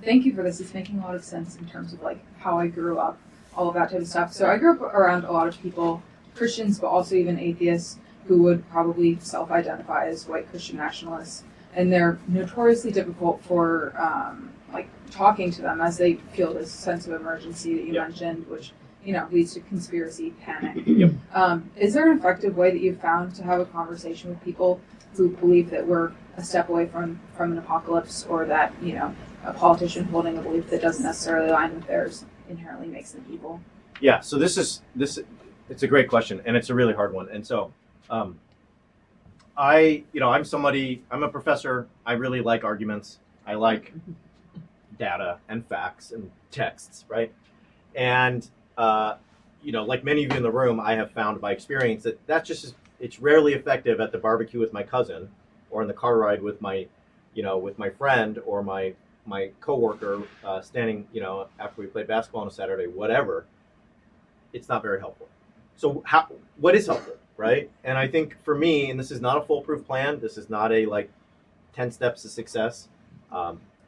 Speaker 9: Thank you for this. It's making a lot of sense in terms of like how I grew up, all of that type of stuff. So I grew up around a lot of people, Christians, but also even atheists, who would probably self-identify as white Christian nationalists, and they're notoriously difficult for like talking to them as they feel this sense of emergency that you mentioned, which leads to conspiracy panic.
Speaker 3: Yep.
Speaker 9: Is there an effective way that you've found to have a conversation with people who believe that we're a step away from an apocalypse, or that a politician holding a belief that doesn't necessarily align with theirs inherently makes them evil?
Speaker 3: Yeah, so it's a great question, and it's a really hard one. And so I'm a professor. I really like arguments. I like data and facts and texts, right? And like many of you in the room, I have found by experience that it's rarely effective at the barbecue with my cousin, or in the car ride with my friend, or my coworker standing, after we played basketball on a Saturday, whatever. It's not very helpful. So what is helpful, right? And I think for me, and this is not a foolproof plan, this is not a 10 steps to success.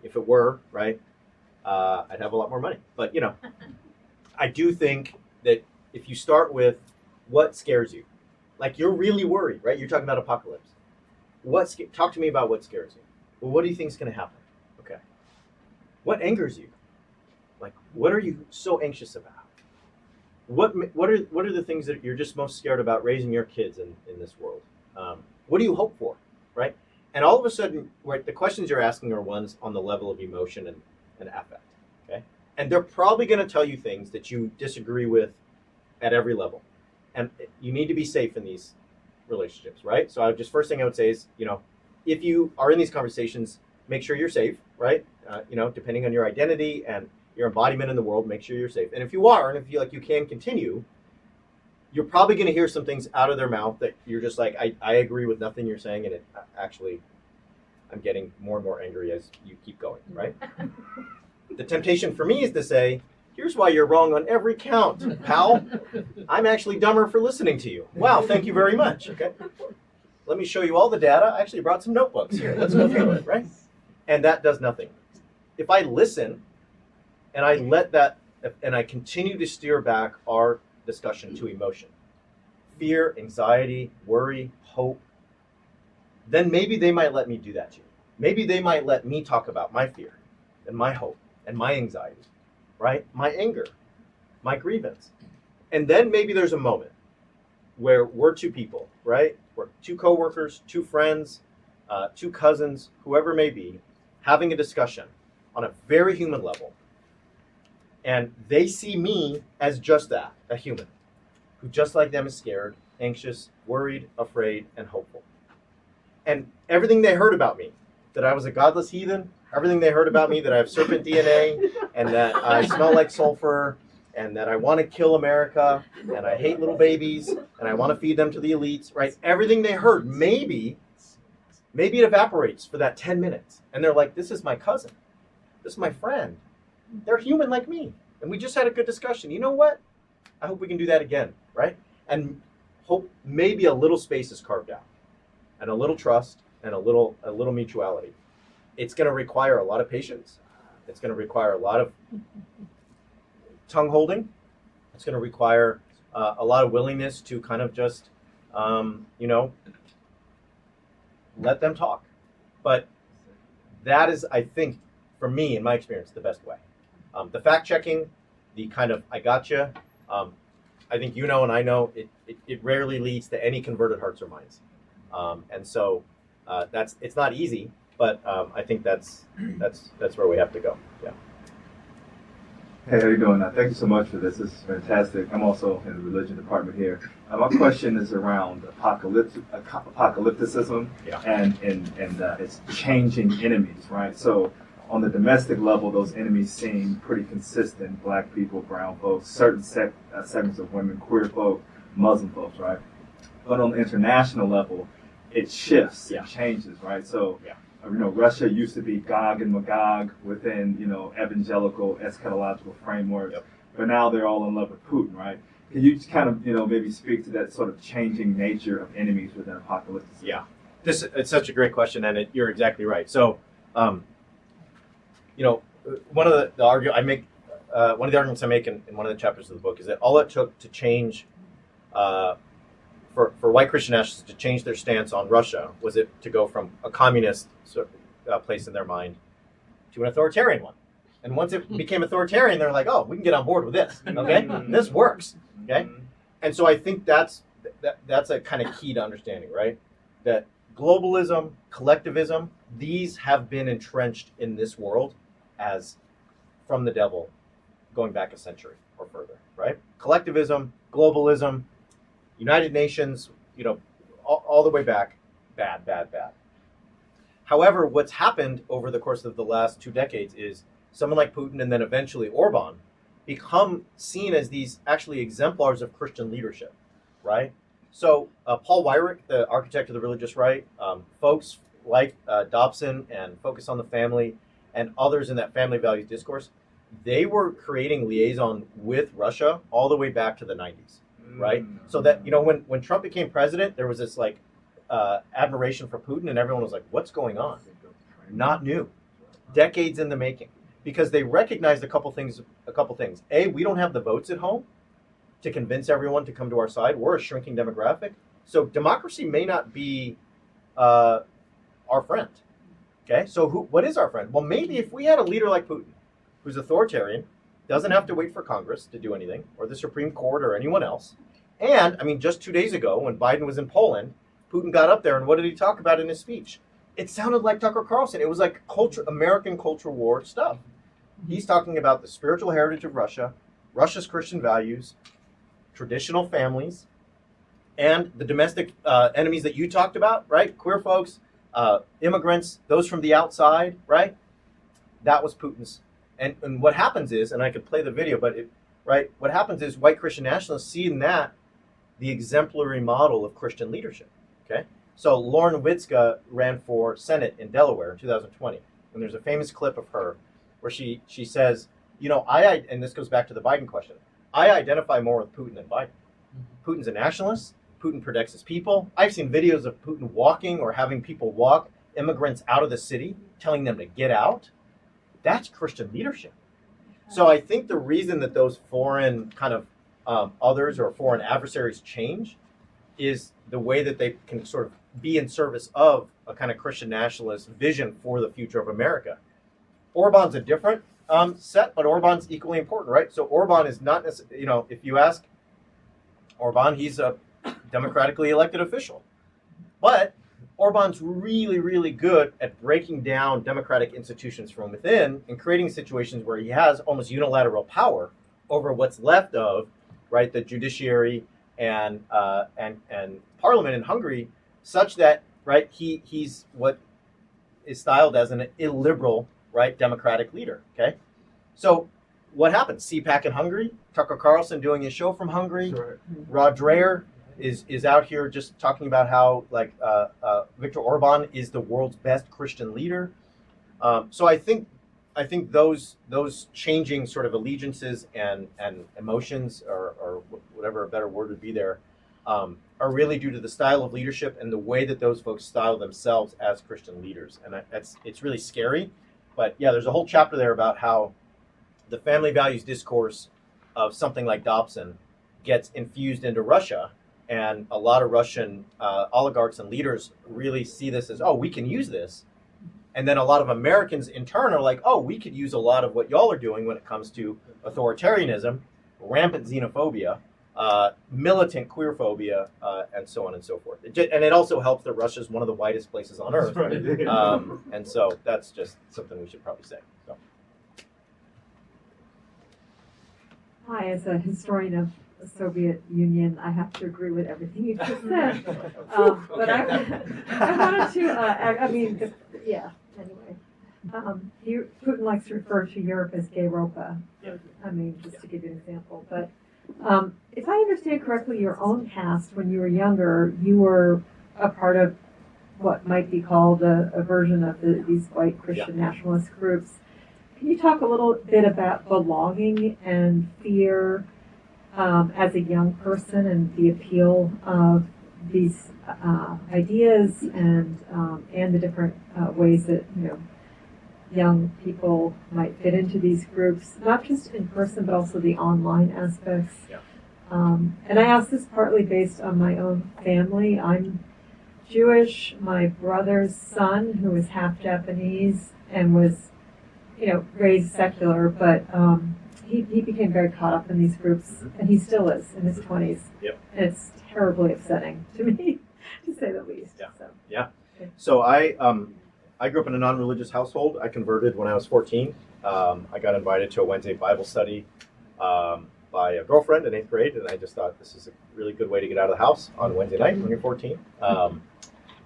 Speaker 3: If it were, right, I'd have a lot more money. But I do think that if you start with what scares you, you're really worried, right? You're talking about apocalypse. Talk to me about what scares you. Well, what do you think is going to happen? Okay. What angers you? What are you so anxious about? What are the things that you're just most scared about raising your kids in this world? What do you hope for, right? And all of a sudden, right, the questions you're asking are ones on the level of emotion and affect, okay? And they're probably going to tell you things that you disagree with at every level. And you need to be safe in these relationships, right? So first thing I would say is, if you are in these conversations, make sure you're safe, right? Depending on your identity and your embodiment in the world, make sure you're safe. And if you are, and if you feel like you can continue, you're probably going to hear some things out of their mouth that you're just like, I agree with nothing you're saying, and I'm getting more and more angry as you keep going, right? The temptation for me is to say, here's why you're wrong on every count, pal. I'm actually dumber for listening to you. Wow, thank you very much. Okay, let me show you all the data. I actually brought some notebooks here. Let's go through it, right? And that does nothing. If I listen and I continue to steer back our discussion to emotion, fear, anxiety, worry, hope, then maybe they might let me do that to you. Maybe they might let me talk about my fear and my hope and my anxiety, right? My anger, my grievance. And then maybe there's a moment where we're two people, right? We're two coworkers, two friends, two cousins, whoever it may be, having a discussion on a very human level. And they see me as just that, a human, who just like them is scared, anxious, worried, afraid, and hopeful. And everything they heard about me, that I was a godless heathen, everything they heard about me, that I have serpent DNA, and that I smell like sulfur, and that I want to kill America, and I hate little babies, and I want to feed them to the elites, right? Everything they heard, maybe it evaporates for that 10 minutes. And they're like, this is my cousin. This is my friend. They're human like me. And we just had a good discussion. You know what? I hope we can do that again, right? And hope maybe a little space is carved out, and a little trust, and a little mutuality. It's going to require a lot of patience. It's going to require a lot of tongue holding. It's going to require a lot of willingness to kind of just, let them talk. But that is, I think, for me, in my experience, the best way. The fact checking, the kind of I gotcha, I think and I know it rarely leads to any converted hearts or minds. And so it's not easy, but I think that's where we have to go. Yeah.
Speaker 10: Hey, how you doing? Thank you so much for this. This is fantastic. I'm also in the religion department here. My question is around apocalypticism and its changing enemies, right? So on the domestic level, those enemies seem pretty consistent: Black people, brown folks, certain segments of women, queer folk, Muslim folks, right? But on the international level, it shifts, it changes, right? So, Russia used to be Gog and Magog within, evangelical eschatological frameworks, but now they're all in love with Putin, right? Can you just kind of, maybe speak to that sort of changing nature of enemies within apocalypse?
Speaker 3: Yeah, it's such a great question, and you're exactly right. So, one of the arguments I make in one of the chapters of the book is that all it took to change, for White Christian Nationalists to change their stance on Russia was it to go from a communist place in their mind to an authoritarian one. And once it became authoritarian, they're like, oh, we can get on board with this. Okay, this works. Okay, and so I think that's a kind of key to understanding, right? That globalism, collectivism, these have been entrenched in this world as from the devil going back a century or further, right? Collectivism, globalism, United Nations, all the way back, bad, bad, bad. However, what's happened over the course of the last 2 decades is someone like Putin and then eventually Orban become seen as these actually exemplars of Christian leadership, right? So Paul Weyrich, the architect of the religious right, folks like Dobson and Focus on the Family and others in that family values discourse, they were creating liaison with Russia all the way back to the 90s, right? So that, when Trump became president, there was this like admiration for Putin and everyone was like, what's going on? Not new. Decades in the making. Because they recognized a couple things. A, we don't have the votes at home to convince everyone to come to our side. We're a shrinking demographic. So democracy may not be our friend. Okay, so what is our friend? Well, maybe if we had a leader like Putin, who's authoritarian, doesn't have to wait for Congress to do anything, or the Supreme Court or anyone else. And, I mean, just 2 days ago when Biden was in Poland, Putin got up there and what did he talk about in his speech? It sounded like Tucker Carlson. It was like American culture war stuff. He's talking about the spiritual heritage of Russia, Russia's Christian values, traditional families, and the domestic enemies that you talked about, right? Queer folks, immigrants, those from the outside, right? That was Putin's. And what happens is, and I could play the video, but what happens is white Christian nationalists see in that the exemplary model of Christian leadership, okay? So Lauren Witzka ran for Senate in Delaware in 2020, and there's a famous clip of her where she says, and this goes back to the Biden question, I identify more with Putin than Biden. Putin's a nationalist. Putin protects his people. I've seen videos of Putin walking or having people walk immigrants out of the city, telling them to get out. That's Christian leadership. So I think the reason that those foreign kind of others or foreign adversaries change is the way that they can sort of be in service of a kind of Christian nationalist vision for the future of America. Orban's a different set, but Orban's equally important, right? So Orban is not necessarily, if you ask Orban, he's a democratically elected official. But Orban's really, really good at breaking down democratic institutions from within and creating situations where he has almost unilateral power over what's left of, right, the judiciary and parliament in Hungary, such that, right, he's what is styled as an illiberal, right, democratic leader. Okay, so what happens? CPAC in Hungary, Tucker Carlson doing his show from Hungary, right. Rod Dreher is out here just talking about how Viktor Orban is the world's best Christian leader. So I think those changing sort of allegiances and emotions or whatever a better word would be there are really due to the style of leadership and the way that those folks style themselves as Christian leaders. And it's really scary. But yeah, there's a whole chapter there about how the family values discourse of something like Dobson gets infused into Russia. And a lot of Russian oligarchs and leaders really see this as, oh, we can use this. And then a lot of Americans in turn are like, oh, we could use a lot of what y'all are doing when it comes to authoritarianism, rampant xenophobia, militant queerphobia, and so on and so forth. And it also helps that Russia is one of the whitest places on earth. Right. And so that's just something we should probably say. So.
Speaker 1: Hi, as a historian of the Soviet Union, I have to agree with everything you just said. But I wanted to, anyway. Putin likes to refer to Europe as Gayropa. Just to give you an example. But if I understand correctly, your own past, when you were younger, you were a part of what might be called a version of these white Christian nationalist groups. Can you talk a little bit about belonging and fear as a young person and the appeal of these ideas and the different ways that young people might fit into these groups, not just in person but also the online aspects.
Speaker 3: Yeah.
Speaker 1: And I ask this partly based on my own family. I'm Jewish. My brother's son, who is half Japanese and was raised secular, but he became very caught up in these groups, and he still is in his 20s.
Speaker 3: Yep.
Speaker 1: And it's terribly upsetting to me, to say the least.
Speaker 3: Yeah.
Speaker 1: So.
Speaker 3: Yeah. So I grew up in a non-religious household. I converted when I was 14. I got invited to a Wednesday Bible study by a girlfriend in 8th grade, and I just thought this is a really good way to get out of the house on Wednesday night when you're 14.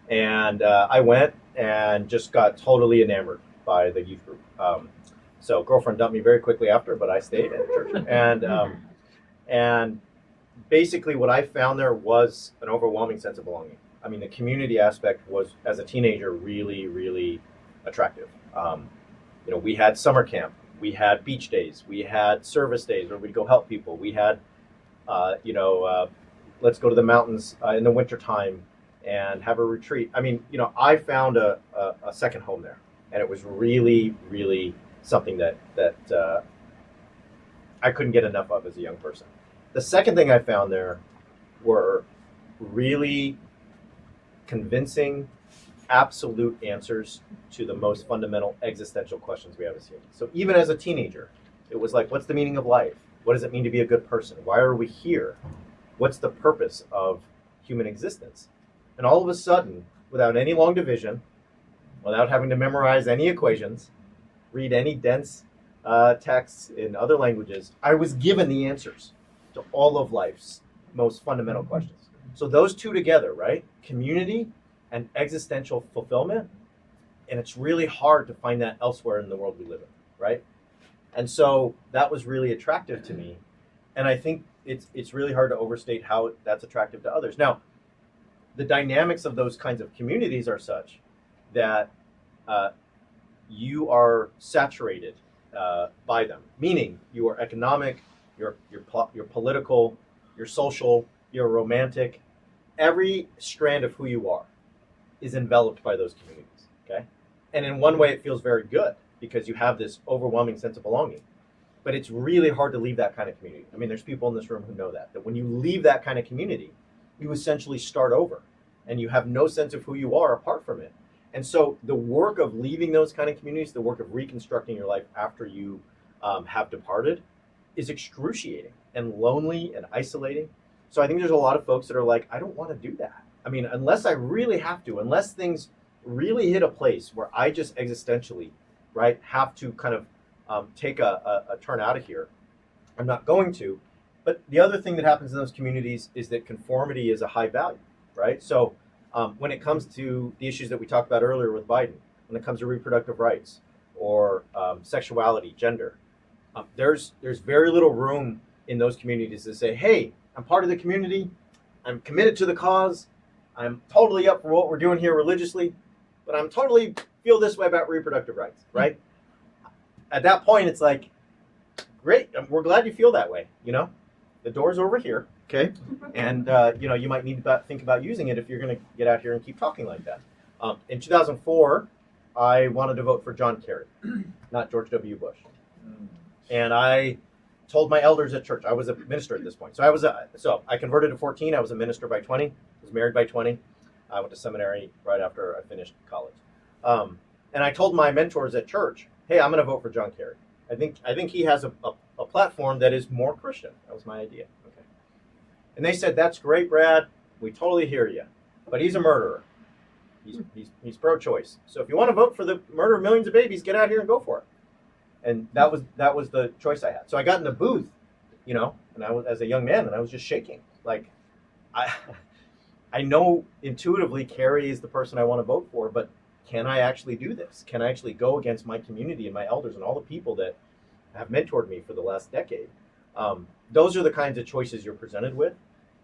Speaker 3: And I went and just got totally enamored by the youth group. So girlfriend dumped me very quickly after, but I stayed at church. And basically what I found there was an overwhelming sense of belonging. I mean, the community aspect was, as a teenager, really, really attractive. We had summer camp. We had beach days. We had service days where we'd go help people. We had, let's go to the mountains in the wintertime and have a retreat. I mean, I found a second home there. And it was really, really something that I couldn't get enough of as a young person. The second thing I found there were really convincing, absolute answers to the most fundamental existential questions we have as humans. So even as a teenager, it was like, what's the meaning of life? What does it mean to be a good person? Why are we here? What's the purpose of human existence? And all of a sudden, without any long division, without having to memorize any equations, read any dense texts in other languages, I was given the answers to all of life's most fundamental questions. So those two together, right? Community and existential fulfillment. And it's really hard to find that elsewhere in the world we live in, right? And so that was really attractive to me. And I think it's really hard to overstate how that's attractive to others. Now, the dynamics of those kinds of communities are such that you are saturated by them, meaning you are economic, you're political, you're social, you're romantic. Every strand of who you are is enveloped by those communities, okay? And in one way, it feels very good because you have this overwhelming sense of belonging. But it's really hard to leave that kind of community. I mean, there's people in this room who know that when you leave that kind of community, you essentially start over and you have no sense of who you are apart from it. And so the work of leaving those kind of communities, the work of reconstructing your life after you have departed, is excruciating and lonely and isolating. So I think there's a lot of folks that are like, I don't want to do that. I mean, unless I really have to, unless things really hit a place where I just existentially, right, have to kind of take a turn out of here, I'm not going to. But the other thing that happens in those communities is that conformity is a high value, right? So when it comes to the issues that we talked about earlier with Biden, when it comes to reproductive rights or sexuality, gender, there's very little room in those communities to say, hey, I'm part of the community, I'm committed to the cause, I'm totally up for what we're doing here religiously, but I'm totally feel this way about reproductive rights, right? At that point, it's like, great, we're glad you feel that way, The door's over here, okay? And, you might need to think about using it if you're going to get out here and keep talking like that. In 2004, I wanted to vote for John Kerry, not George W. Bush. And I told my elders at church, I was a minister at this point. So I converted at 14, I was a minister by 20, was married by 20. I went to seminary right after I finished college. And I told my mentors at church, hey, I'm going to vote for John Kerry. I think he has a platform that is more Christian. That was my idea. Okay. And they said, that's great, Brad. We totally hear you. But he's a murderer. He's pro-choice. So if you want to vote for the murder of millions of babies, get out here and go for it. And that was the choice I had. So I got in the booth, and I was as a young man, and I was just shaking. Like, I know intuitively Kerry is the person I want to vote for, but can I actually do this? Can I actually go against my community and my elders and all the people that have mentored me for the last decade? Those are the kinds of choices you're presented with.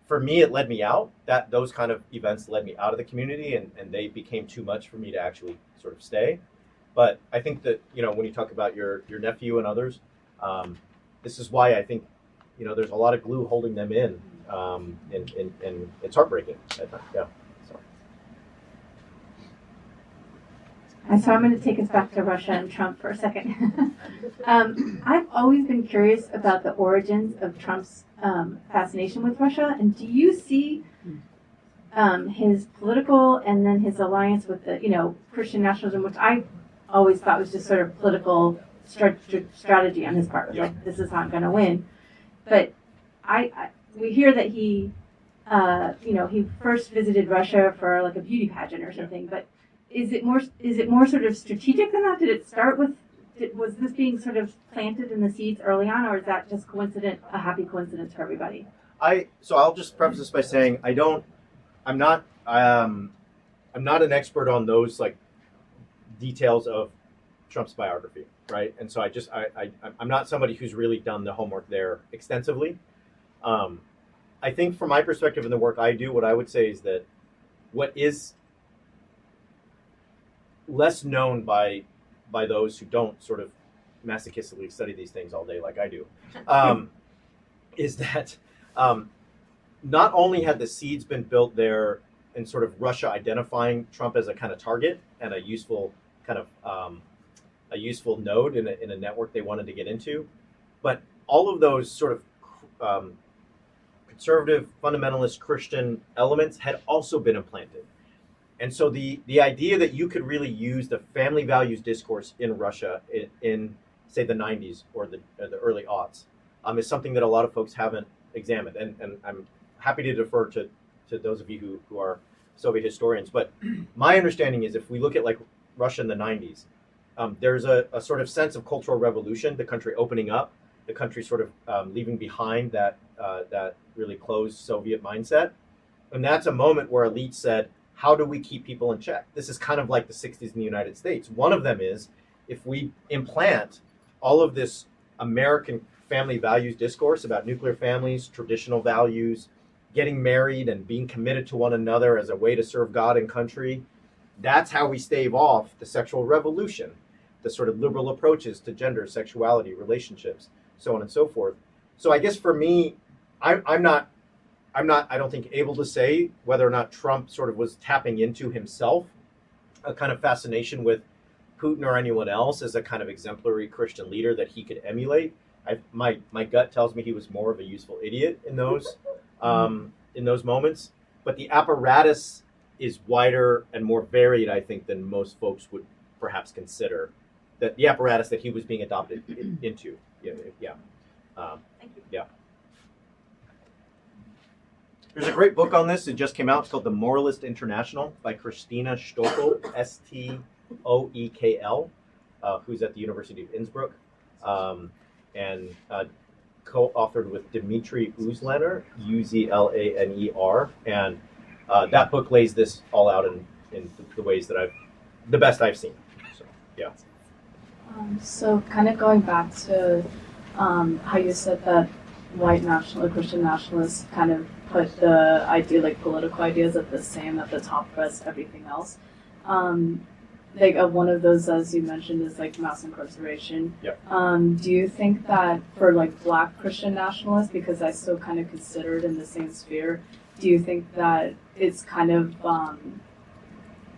Speaker 3: For me, it led me out. Those kind of events led me out of the community, and they became too much for me to actually sort of stay. But I think that, when you talk about your nephew and others, this is why I think, there's a lot of glue holding them in, and it's heartbreaking. Yeah.
Speaker 11: So I'm going to take us back to Russia and Trump for a second. I've always been curious about the origins of Trump's fascination with Russia, and do you see his political and then his alliance with the, Christian nationalism, which I always thought was just sort of political strategy on his part, like this is how I'm going to win. But we hear that he, he first visited Russia for like a beauty pageant or something, but. Is it more sort of strategic than that? Did it start with was this being sort of planted in the seeds early on, or is that just a happy coincidence for everybody?
Speaker 3: So I'll just preface this by saying I'm not an expert on those like details of Trump's biography, right? And so I'm not somebody who's really done the homework there extensively. I think from my perspective in the work I do, what I would say is that what is less known by those who don't sort of masochistically study these things all day like I do, is that not only had the seeds been built there in sort of Russia identifying Trump as a kind of target and a useful kind of a useful node in a network they wanted to get into, but all of those sort of conservative, fundamentalist Christian elements had also been implanted. And so the idea that you could really use the family values discourse in Russia in say the 90s or the early aughts is something that a lot of folks haven't examined. And I'm happy to defer to those of you who are Soviet historians. But my understanding is if we look at like Russia in the 90s, there's a sort of sense of cultural revolution, the country opening up, the country sort of leaving behind that really closed Soviet mindset. And that's a moment where elites said, how do we keep people in check? This is kind of like the 60s in the United States. One of them is if we implant all of this American family values discourse about nuclear families, traditional values, getting married and being committed to one another as a way to serve God and country, that's how we stave off the sexual revolution, the sort of liberal approaches to gender, sexuality, relationships, so on and so forth. So I guess for me, I'm not, I don't think, able to say whether or not Trump sort of was tapping into himself a kind of fascination with Putin or anyone else as a kind of exemplary Christian leader that he could emulate. My gut tells me he was more of a useful idiot in those moments. But the apparatus is wider and more varied, I think, than most folks would perhaps consider. That the apparatus that he was being adopted into. Yeah.
Speaker 1: Thank you.
Speaker 3: Yeah. There's a great book on this. It just came out. It's called The Moralist International by Christina Stoekel, Stoekl, who's at the University of Innsbruck, and co-authored with Dmitry Uzlaner, Uzlaner. And that book lays this all out in the ways that the best I've seen. So, yeah.
Speaker 9: So kind of going back to how you said that white Christian nationalists kind of put the idea, like political ideas, at the top as everything else. Like one of those, as you mentioned, is like mass incarceration.
Speaker 3: Yep.
Speaker 9: Do you think that for like Black Christian nationalists, because I still kind of consider it in the same sphere, do you think that it's kind of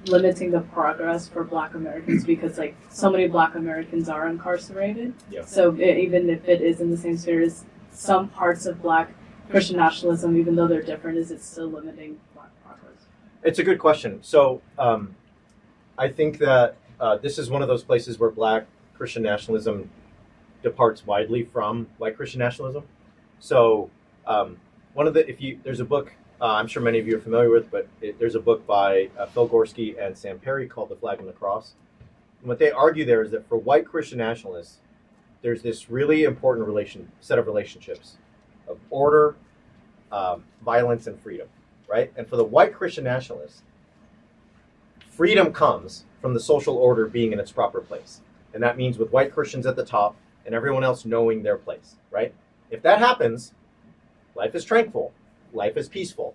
Speaker 9: limiting the progress for Black Americans because like so many Black Americans are incarcerated?
Speaker 3: Yeah.
Speaker 9: So even if it is in the same sphere as some parts of Black Christian nationalism, even though they're different, is it still limiting Black progress?
Speaker 3: It's a good question. So I think that this is one of those places where Black Christian nationalism departs widely from white Christian nationalism. So there's a book I'm sure many of you are familiar with, but there's a book by Phil Gorski and Sam Perry called The Flag and the Cross. And what they argue there is that for white Christian nationalists, there's this really important set of relationships of order, violence, and freedom, right? And for the white Christian nationalists, freedom comes from the social order being in its proper place. And that means with white Christians at the top and everyone else knowing their place, right? If that happens, life is tranquil, life is peaceful,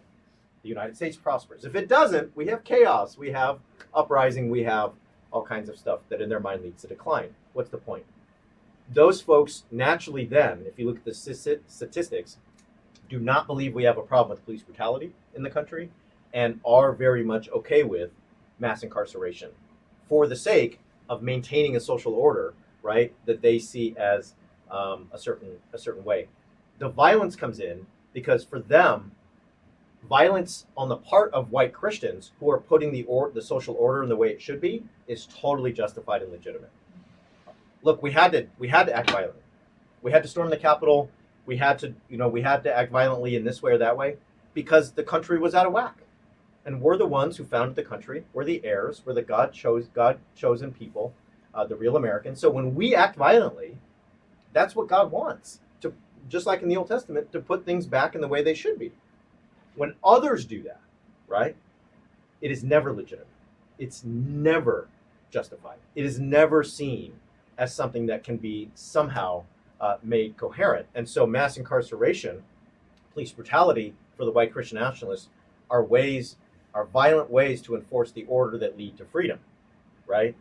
Speaker 3: the United States prospers. If it doesn't, we have chaos, we have uprising, we have all kinds of stuff that in their mind leads to decline. What's the point? Those folks naturally then, if you look at the statistics, do not believe we have a problem with police brutality in the country and are very much okay with mass incarceration for the sake of maintaining a social order, right, that they see as a certain way. The violence comes in because for them, violence on the part of white Christians who are putting the social order in the way it should be is totally justified and legitimate. Look, we had to act violently. We had to storm the Capitol. We had to act violently in this way or that way because the country was out of whack. And we're the ones who founded the country. We're the heirs. We're the God chosen people.
Speaker 12: the real American. So when we act violently, that's what God wants, to, just like in the Old Testament, to put things back in the way they should be. When others do that, right, it is never legitimate. It's never justified. It is never seen as something that can be somehow made coherent. And so mass incarceration, police brutality for the white Christian nationalists are violent ways to enforce the order that lead to freedom, right?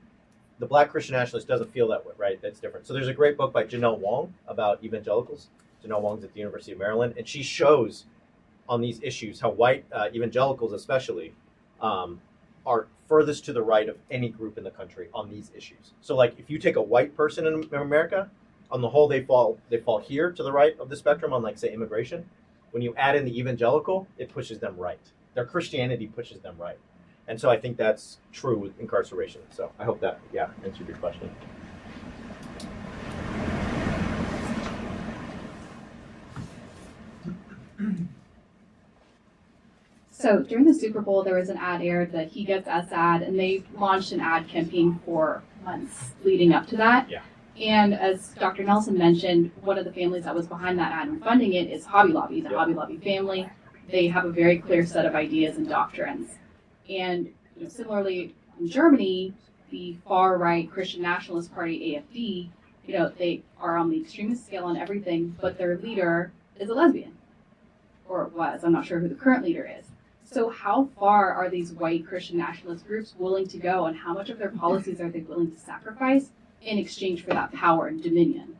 Speaker 12: The black Christian nationalist doesn't feel that way, right? That's different. So there's a great book by Janelle Wong about evangelicals. Janelle Wong's at the University of Maryland, and she shows on these issues how white evangelicals especially are furthest to the right of any group in the country on these issues. So like if you take a white person in America, on the whole they fall here to the right of the spectrum on, like, say, immigration. When you add in the evangelical, it pushes them right. Their Christianity pushes them right. And so I think that's true with incarceration. So I hope that, answered your question.
Speaker 13: So during the Super Bowl, there was an ad aired, the He Gets Us ad, and they launched an ad campaign for months leading up to that.
Speaker 12: Yeah.
Speaker 13: And as Dr. Nelson mentioned, one of the families that was behind that ad and funding it is Hobby Lobby, the Hobby Lobby family. They have a very clear set of ideas and doctrines. And similarly, in Germany, the far-right Christian Nationalist Party, AfD, they are on the extremist scale on everything, but their leader is a lesbian. Or was. I'm not sure who the current leader is. So how far are these white Christian nationalist groups willing to go, and how much of their policies are they willing to sacrifice in exchange for that power and dominion?